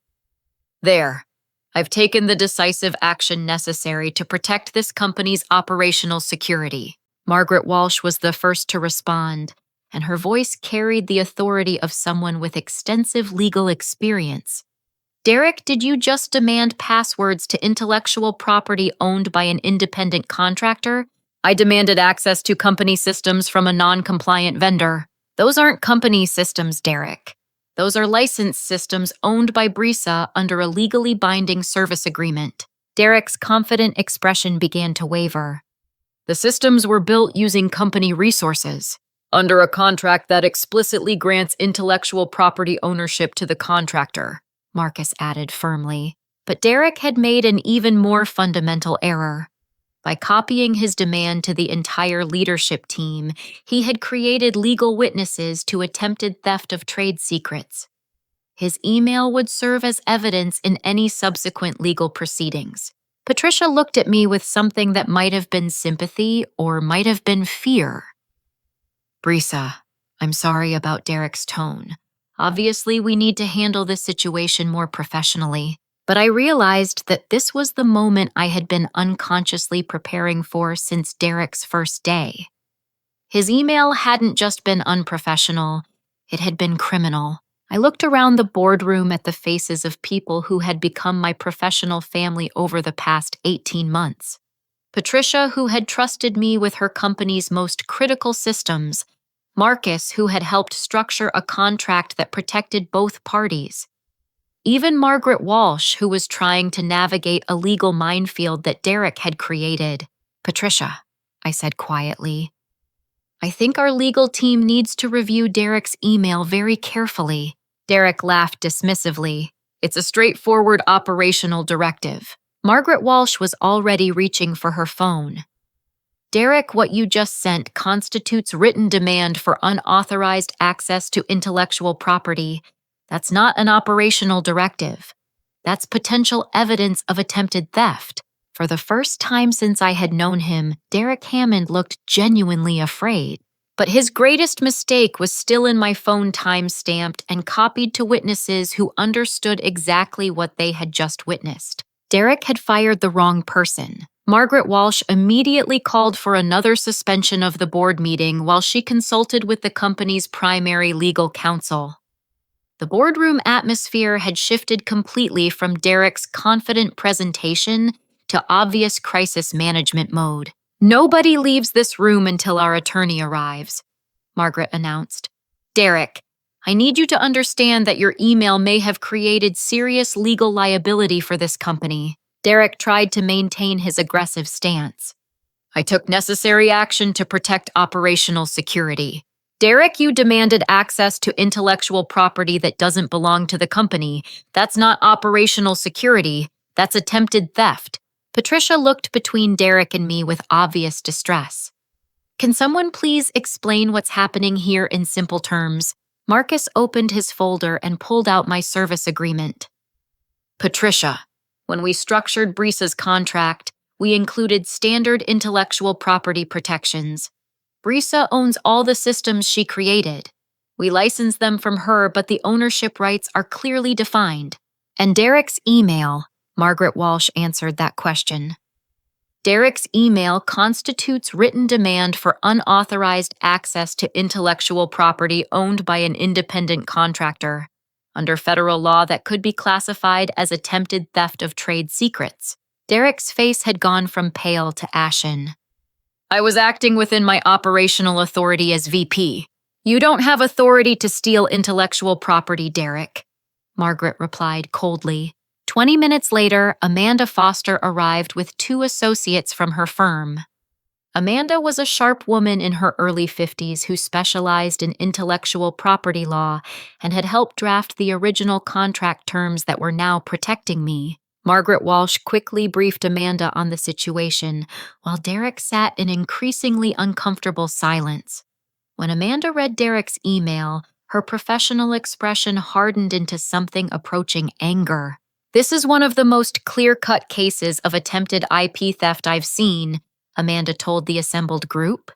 There. I've taken the decisive action necessary to protect this company's operational security. Margaret Walsh was the first to respond, and her voice carried the authority of someone with extensive legal experience. Derek, did you just demand passwords to intellectual property owned by an independent contractor? I demanded access to company systems from a non-compliant vendor. Those aren't company systems, Derek. Those are licensed systems owned by Brisa under a legally binding service agreement. Derek's confident expression began to waver. The systems were built using company resources, under a contract that explicitly grants intellectual property ownership to the contractor, Marcus added firmly. But Derek had made an even more fundamental error. By copying his demand to the entire leadership team, he had created legal witnesses to attempted theft of trade secrets. His email would serve as evidence in any subsequent legal proceedings. Patricia looked at me with something that might have been sympathy or might have been fear. Brisa, I'm sorry about Derek's tone. Obviously, we need to handle this situation more professionally. But I realized that this was the moment I had been unconsciously preparing for since Derek's first day. His email hadn't just been unprofessional, it had been criminal. I looked around the boardroom at the faces of people who had become my professional family over the past 18 months. Patricia, who had trusted me with her company's most critical systems. Marcus, who had helped structure a contract that protected both parties. Even Margaret Walsh, who was trying to navigate a legal minefield that Derek had created. Patricia, I said quietly, I think our legal team needs to review Derek's email very carefully. Derek laughed dismissively. It's a straightforward operational directive. Margaret Walsh was already reaching for her phone. Derek, what you just sent constitutes written demand for unauthorized access to intellectual property. That's not an operational directive. That's potential evidence of attempted theft. For the first time since I had known him, Derek Hammond looked genuinely afraid. But his greatest mistake was still in my phone time-stamped and copied to witnesses who understood exactly what they had just witnessed. Derek had fired the wrong person. Margaret Walsh immediately called for another suspension of the board meeting while she consulted with the company's primary legal counsel. The boardroom atmosphere had shifted completely from Derek's confident presentation to obvious crisis management mode. Nobody leaves this room until our attorney arrives, Margaret announced. Derek, I need you to understand that your email may have created serious legal liability for this company. Derek tried to maintain his aggressive stance. I took necessary action to protect operational security. Derek, you demanded access to intellectual property that doesn't belong to the company. That's not operational security. That's attempted theft. Patricia looked between Derek and me with obvious distress. Can someone please explain what's happening here in simple terms? Marcus opened his folder and pulled out my service agreement. Patricia, when we structured Brisa's contract, we included standard intellectual property protections. Brisa owns all the systems she created. We license them from her, but the ownership rights are clearly defined. And Derek's email, Margaret Walsh answered that question. Derek's email constitutes written demand for unauthorized access to intellectual property owned by an independent contractor, under federal law that could be classified as attempted theft of trade secrets. Derek's face had gone from pale to ashen. I was acting within my operational authority as VP. You don't have authority to steal intellectual property, Derek, Margaret replied coldly. 20 minutes later, Amanda Foster arrived with 2 associates from her firm. Amanda was a sharp woman in her early 50s who specialized in intellectual property law and had helped draft the original contract terms that were now protecting me. Margaret Walsh quickly briefed Amanda on the situation, while Derek sat in increasingly uncomfortable silence. When Amanda read Derek's email, her professional expression hardened into something approaching anger. This is one of the most clear-cut cases of attempted IP theft I've seen, Amanda told the assembled group.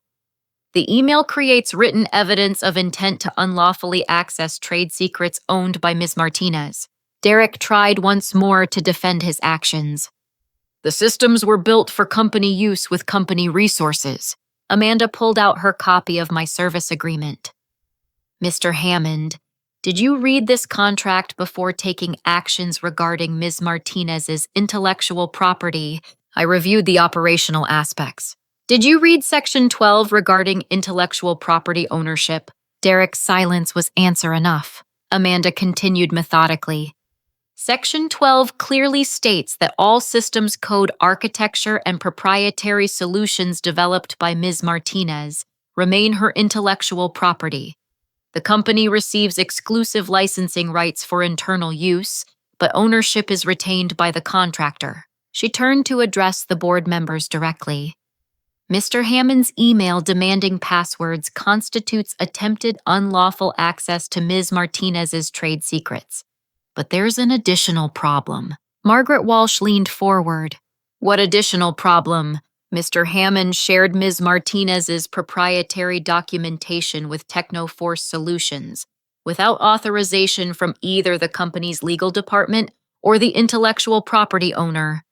The email creates written evidence of intent to unlawfully access trade secrets owned by Ms. Martinez. Derek tried once more to defend his actions. The systems were built for company use with company resources. Amanda pulled out her copy of my service agreement. Mr. Hammond, did you read this contract before taking actions regarding Ms. Martinez's intellectual property? I reviewed the operational aspects. Did you read Section 12 regarding intellectual property ownership? Derek's silence was answer enough. Amanda continued methodically. Section 12 clearly states that all systems code architecture and proprietary solutions developed by Ms. Martinez remain her intellectual property. The company receives exclusive licensing rights for internal use, but ownership is retained by the contractor. She turned to address the board members directly. Mr. Hammond's email demanding passwords constitutes attempted unlawful access to Ms. Martinez's trade secrets. But there's an additional problem. Margaret Walsh leaned forward. What additional problem? Mr. Hammond shared Ms. Martinez's proprietary documentation with Technoforce Solutions, without authorization from either the company's legal department or the intellectual property owner.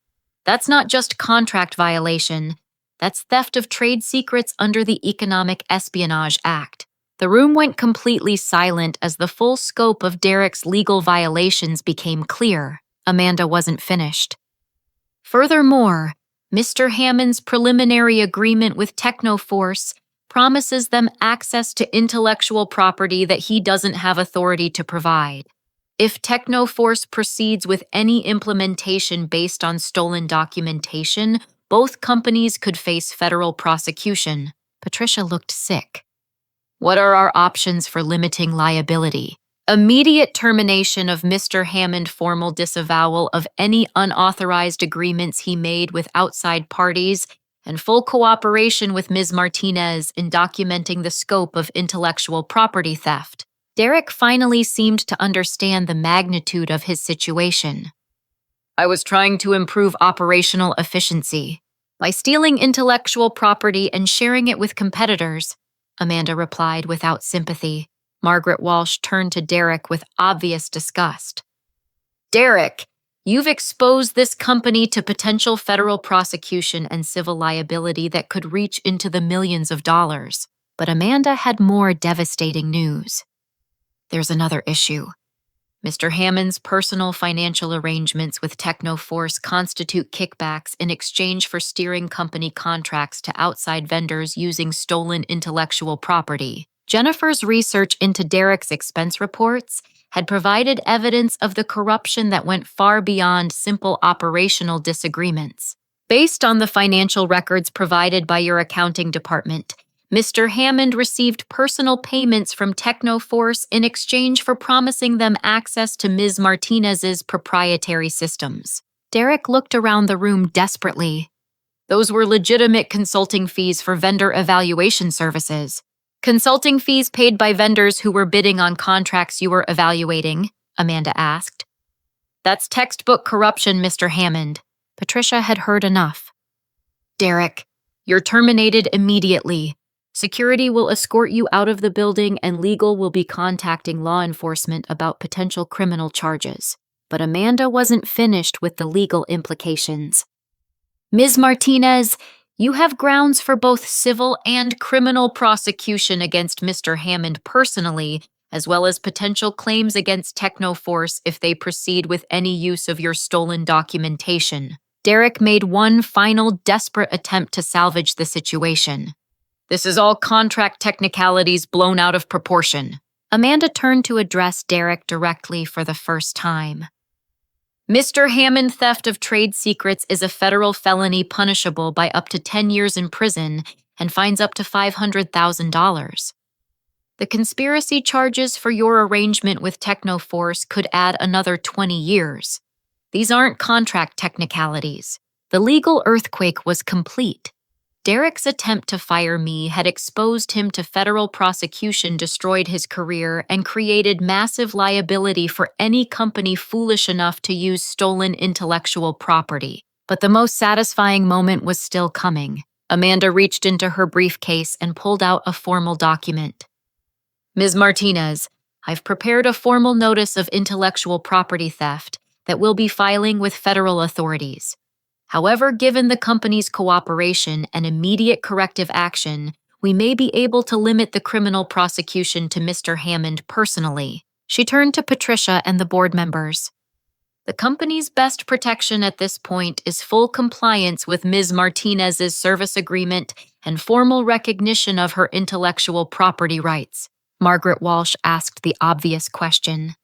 That's not just contract violation. That's theft of trade secrets under the Economic Espionage Act. The room went completely silent as the full scope of Derek's legal violations became clear. Amanda wasn't finished. Furthermore, Mr. Hammond's preliminary agreement with Technoforce promises them access to intellectual property that he doesn't have authority to provide. If Technoforce proceeds with any implementation based on stolen documentation, both companies could face federal prosecution. Patricia looked sick. What are our options for limiting liability? Immediate termination of Mr. Hammond, formal disavowal of any unauthorized agreements he made with outside parties, and full cooperation with Ms. Martinez in documenting the scope of intellectual property theft. Derek finally seemed to understand the magnitude of his situation. I was trying to improve operational efficiency by stealing intellectual property and sharing it with competitors, Amanda replied without sympathy. Margaret Walsh turned to Derek with obvious disgust. Derek, you've exposed this company to potential federal prosecution and civil liability that could reach into the millions of dollars. But Amanda had more devastating news. There's another issue. Mr. Hammond's personal financial arrangements with Technoforce constitute kickbacks in exchange for steering company contracts to outside vendors using stolen intellectual property. Jennifer's research into Derek's expense reports had provided evidence of the corruption that went far beyond simple operational disagreements. Based on the financial records provided by your accounting department, Mr. Hammond received personal payments from Technoforce in exchange for promising them access to Ms. Martinez's proprietary systems. Derek looked around the room desperately. Those were legitimate consulting fees for vendor evaluation services. Consulting fees paid by vendors who were bidding on contracts you were evaluating, Amanda asked. That's textbook corruption, Mr. Hammond. Patricia had heard enough. Derek, you're terminated immediately. Security will escort you out of the building and legal will be contacting law enforcement about potential criminal charges. But Amanda wasn't finished with the legal implications. Ms. Martinez, you have grounds for both civil and criminal prosecution against Mr. Hammond personally, as well as potential claims against Technoforce if they proceed with any use of your stolen documentation. Derek made one final desperate attempt to salvage the situation. This is all contract technicalities blown out of proportion. Amanda turned to address Derek directly for the first time. Mr. Hammond, theft of trade secrets is a federal felony punishable by up to 10 years in prison and fines up to $500,000. The conspiracy charges for your arrangement with Technoforce could add another 20 years. These aren't contract technicalities. The legal earthquake was complete. Derek's attempt to fire me had exposed him to federal prosecution, destroyed his career, and created massive liability for any company foolish enough to use stolen intellectual property. But the most satisfying moment was still coming. Amanda reached into her briefcase and pulled out a formal document. Ms. Martinez, I've prepared a formal notice of intellectual property theft that we'll be filing with federal authorities. However, given the company's cooperation and immediate corrective action, we may be able to limit the criminal prosecution to Mr. Hammond personally. She turned to Patricia and the board members. The company's best protection at this point is full compliance with Ms. Martinez's service agreement and formal recognition of her intellectual property rights. Margaret Walsh asked the obvious question.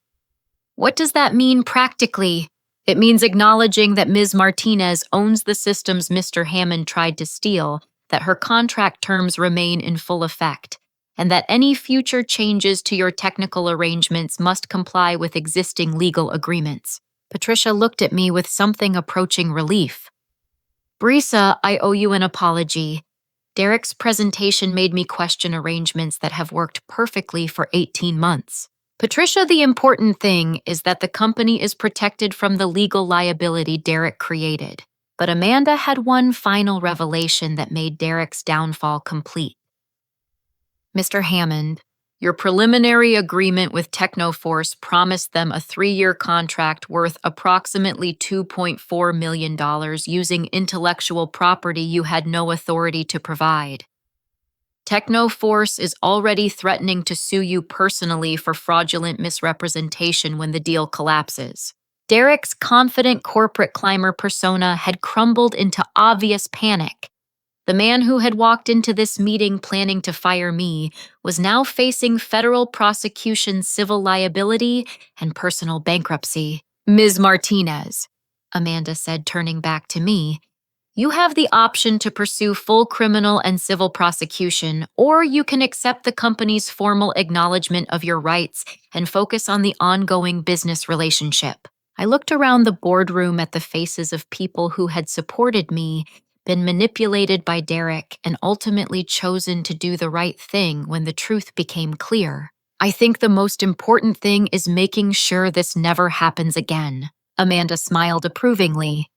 What does that mean practically? It means acknowledging that Ms. Martinez owns the systems Mr. Hammond tried to steal, that her contract terms remain in full effect, and that any future changes to your technical arrangements must comply with existing legal agreements. Patricia looked at me with something approaching relief. Brisa, I owe you an apology. Derek's presentation made me question arrangements that have worked perfectly for 18 months. Patricia, the important thing is that the company is protected from the legal liability Derek created. But Amanda had one final revelation that made Derek's downfall complete. Mr. Hammond, your preliminary agreement with Technoforce promised them a 3-year contract worth approximately $2.4 million using intellectual property you had no authority to provide. Technoforce is already threatening to sue you personally for fraudulent misrepresentation when the deal collapses. Derek's confident corporate climber persona had crumbled into obvious panic. The man who had walked into this meeting planning to fire me was now facing federal prosecution, civil liability, and personal bankruptcy. Ms. Martinez, Amanda said, turning back to me, you have the option to pursue full criminal and civil prosecution, or you can accept the company's formal acknowledgement of your rights and focus on the ongoing business relationship. I looked around the boardroom at the faces of people who had supported me, been manipulated by Derek, and ultimately chosen to do the right thing when the truth became clear. I think the most important thing is making sure this never happens again. Amanda smiled approvingly.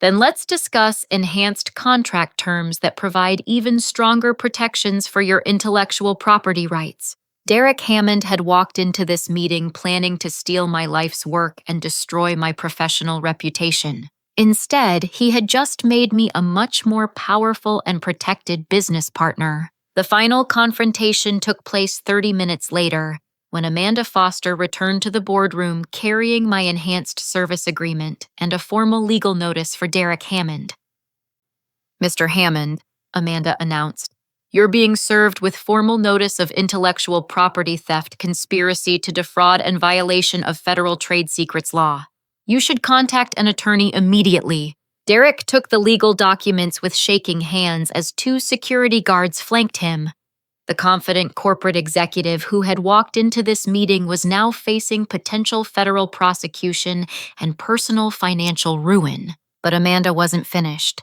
Then let's discuss enhanced contract terms that provide even stronger protections for your intellectual property rights. Derek Hammond had walked into this meeting planning to steal my life's work and destroy my professional reputation. Instead, he had just made me a much more powerful and protected business partner. The final confrontation took place 30 minutes later, when Amanda Foster returned to the boardroom carrying my enhanced service agreement and a formal legal notice for Derek Hammond. Mr. Hammond, Amanda announced, you're being served with formal notice of intellectual property theft, conspiracy to defraud, and violation of federal trade secrets law. You should contact an attorney immediately. Derek took the legal documents with shaking hands as 2 security guards flanked him. The confident corporate executive who had walked into this meeting was now facing potential federal prosecution and personal financial ruin. But Amanda wasn't finished.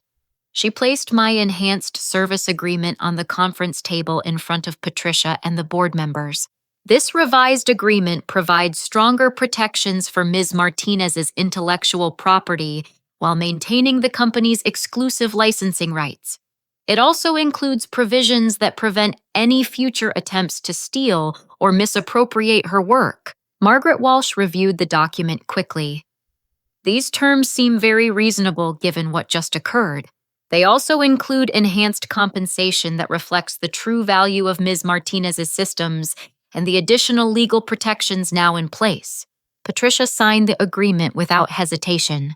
She placed my enhanced service agreement on the conference table in front of Patricia and the board members. This revised agreement provides stronger protections for Ms. Martinez's intellectual property while maintaining the company's exclusive licensing rights. It also includes provisions that prevent any future attempts to steal or misappropriate her work. Margaret Walsh reviewed the document quickly. These terms seem very reasonable given what just occurred. They also include enhanced compensation that reflects the true value of Ms. Martinez's systems and the additional legal protections now in place. Patricia signed the agreement without hesitation.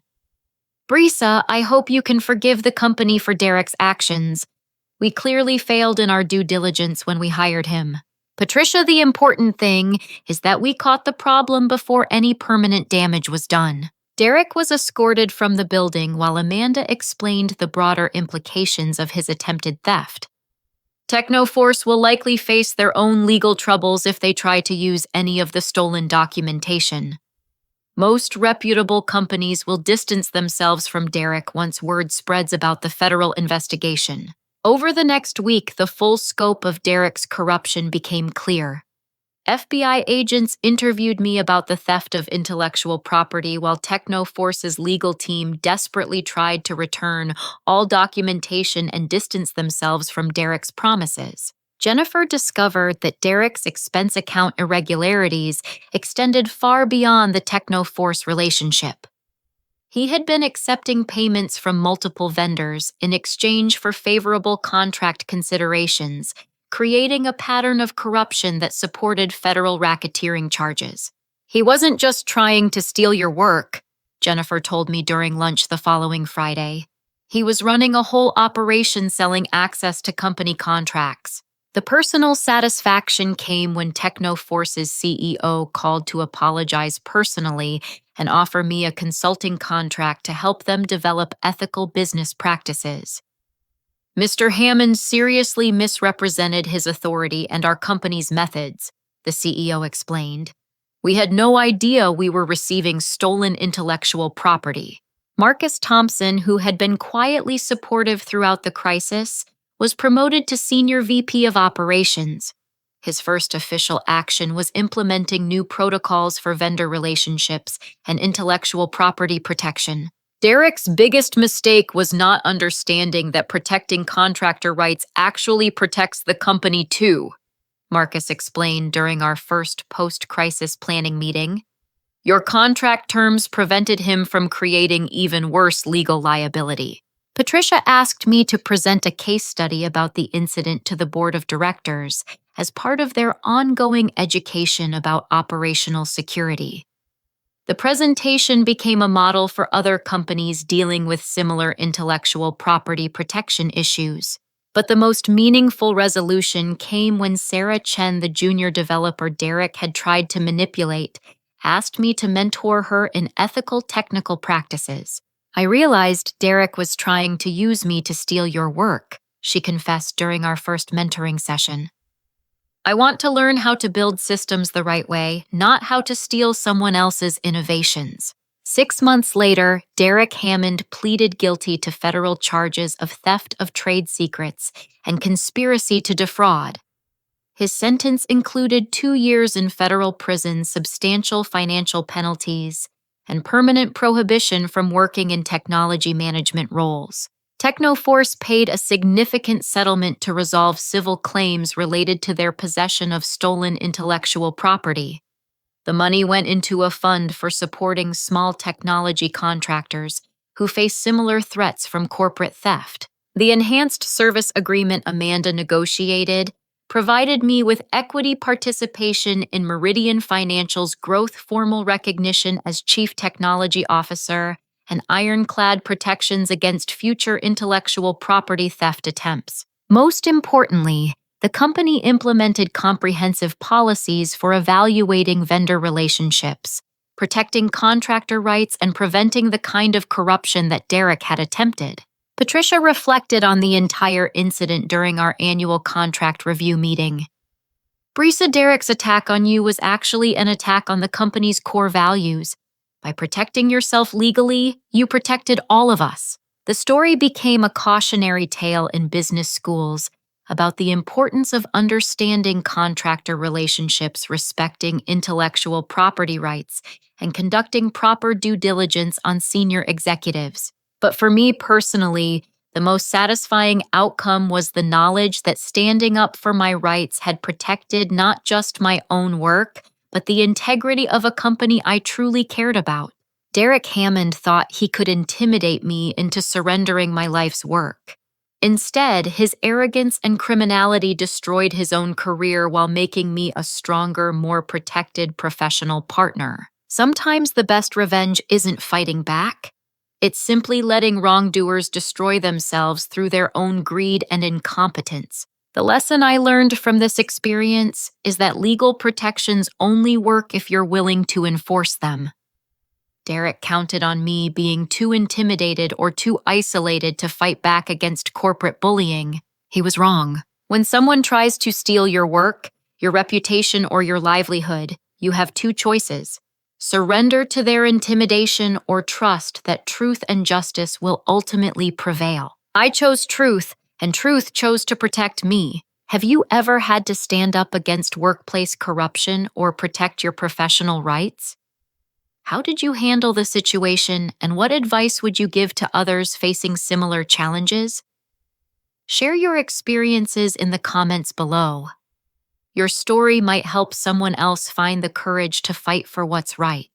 Brisa, I hope you can forgive the company for Derek's actions. We clearly failed in our due diligence when we hired him. Patricia, the important thing is that we caught the problem before any permanent damage was done. Derek was escorted from the building while Amanda explained the broader implications of his attempted theft. Technoforce will likely face their own legal troubles if they try to use any of the stolen documentation. Most reputable companies will distance themselves from Derek once word spreads about the federal investigation. Over the next week, the full scope of Derek's corruption became clear. FBI agents interviewed me about the theft of intellectual property while Technoforce's legal team desperately tried to return all documentation and distance themselves from Derek's promises. Jennifer discovered that Derek's expense account irregularities extended far beyond the Technoforce relationship. He had been accepting payments from multiple vendors in exchange for favorable contract considerations, creating a pattern of corruption that supported federal racketeering charges. He wasn't just trying to steal your work, Jennifer told me during lunch the following Friday. He was running a whole operation selling access to company contracts. The personal satisfaction came when Technoforce's CEO called to apologize personally and offer me a consulting contract to help them develop ethical business practices. Mr. Hammond seriously misrepresented his authority and our company's methods, the CEO explained. We had no idea we were receiving stolen intellectual property. Marcus Thompson, who had been quietly supportive throughout the crisis, was promoted to Senior VP of Operations. His first official action was implementing new protocols for vendor relationships and intellectual property protection. Derek's biggest mistake was not understanding that protecting contractor rights actually protects the company too, Marcus explained during our first post-crisis planning meeting. Your contract terms prevented him from creating even worse legal liability. Patricia asked me to present a case study about the incident to the board of directors as part of their ongoing education about operational security. The presentation became a model for other companies dealing with similar intellectual property protection issues. But the most meaningful resolution came when Sarah Chen, the junior developer Derek had tried to manipulate, asked me to mentor her in ethical technical practices. I realized Derek was trying to use me to steal your work, she confessed during our first mentoring session. I want to learn how to build systems the right way, not how to steal someone else's innovations. 6 months later, Derek Hammond pleaded guilty to federal charges of theft of trade secrets and conspiracy to defraud. His sentence included 2 years in federal prison, substantial financial penalties, and permanent prohibition from working in technology management roles. Technoforce paid a significant settlement to resolve civil claims related to their possession of stolen intellectual property. The money went into a fund for supporting small technology contractors who face similar threats from corporate theft. The enhanced service agreement Amanda negotiated provided me with equity participation in Meridian Financial's growth, formal recognition as Chief Technology Officer, and ironclad protections against future intellectual property theft attempts. Most importantly, the company implemented comprehensive policies for evaluating vendor relationships, protecting contractor rights, and preventing the kind of corruption that Derek had attempted. Patricia reflected on the entire incident during our annual contract review meeting. Brisa, Derek's attack on you was actually an attack on the company's core values. By protecting yourself legally, you protected all of us. The story became a cautionary tale in business schools about the importance of understanding contractor relationships, respecting intellectual property rights, and conducting proper due diligence on senior executives. But for me personally, the most satisfying outcome was the knowledge that standing up for my rights had protected not just my own work, but the integrity of a company I truly cared about. Derek Hammond thought he could intimidate me into surrendering my life's work. Instead, his arrogance and criminality destroyed his own career while making me a stronger, more protected professional partner. Sometimes the best revenge isn't fighting back. It's simply letting wrongdoers destroy themselves through their own greed and incompetence. The lesson I learned from this experience is that legal protections only work if you're willing to enforce them. Derek counted on me being too intimidated or too isolated to fight back against corporate bullying. He was wrong. When someone tries to steal your work, your reputation, or your livelihood, you have 2 choices. Surrender to their intimidation or trust that truth and justice will ultimately prevail. I chose truth, and truth chose to protect me. Have you ever had to stand up against workplace corruption or protect your professional rights? How did you handle the situation, and what advice would you give to others facing similar challenges? Share your experiences in the comments below. Your story might help someone else find the courage to fight for what's right.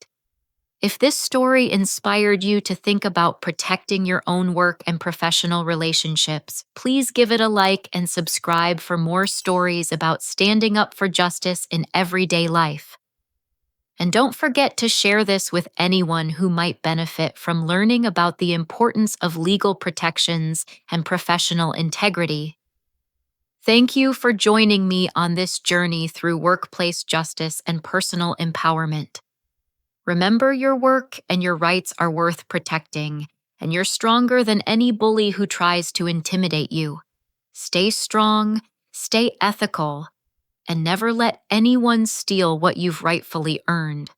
If this story inspired you to think about protecting your own work and professional relationships, please give it a like and subscribe for more stories about standing up for justice in everyday life. And don't forget to share this with anyone who might benefit from learning about the importance of legal protections and professional integrity. Thank you for joining me on this journey through workplace justice and personal empowerment. Remember, your work and your rights are worth protecting, and you're stronger than any bully who tries to intimidate you. Stay strong, stay ethical, and never let anyone steal what you've rightfully earned.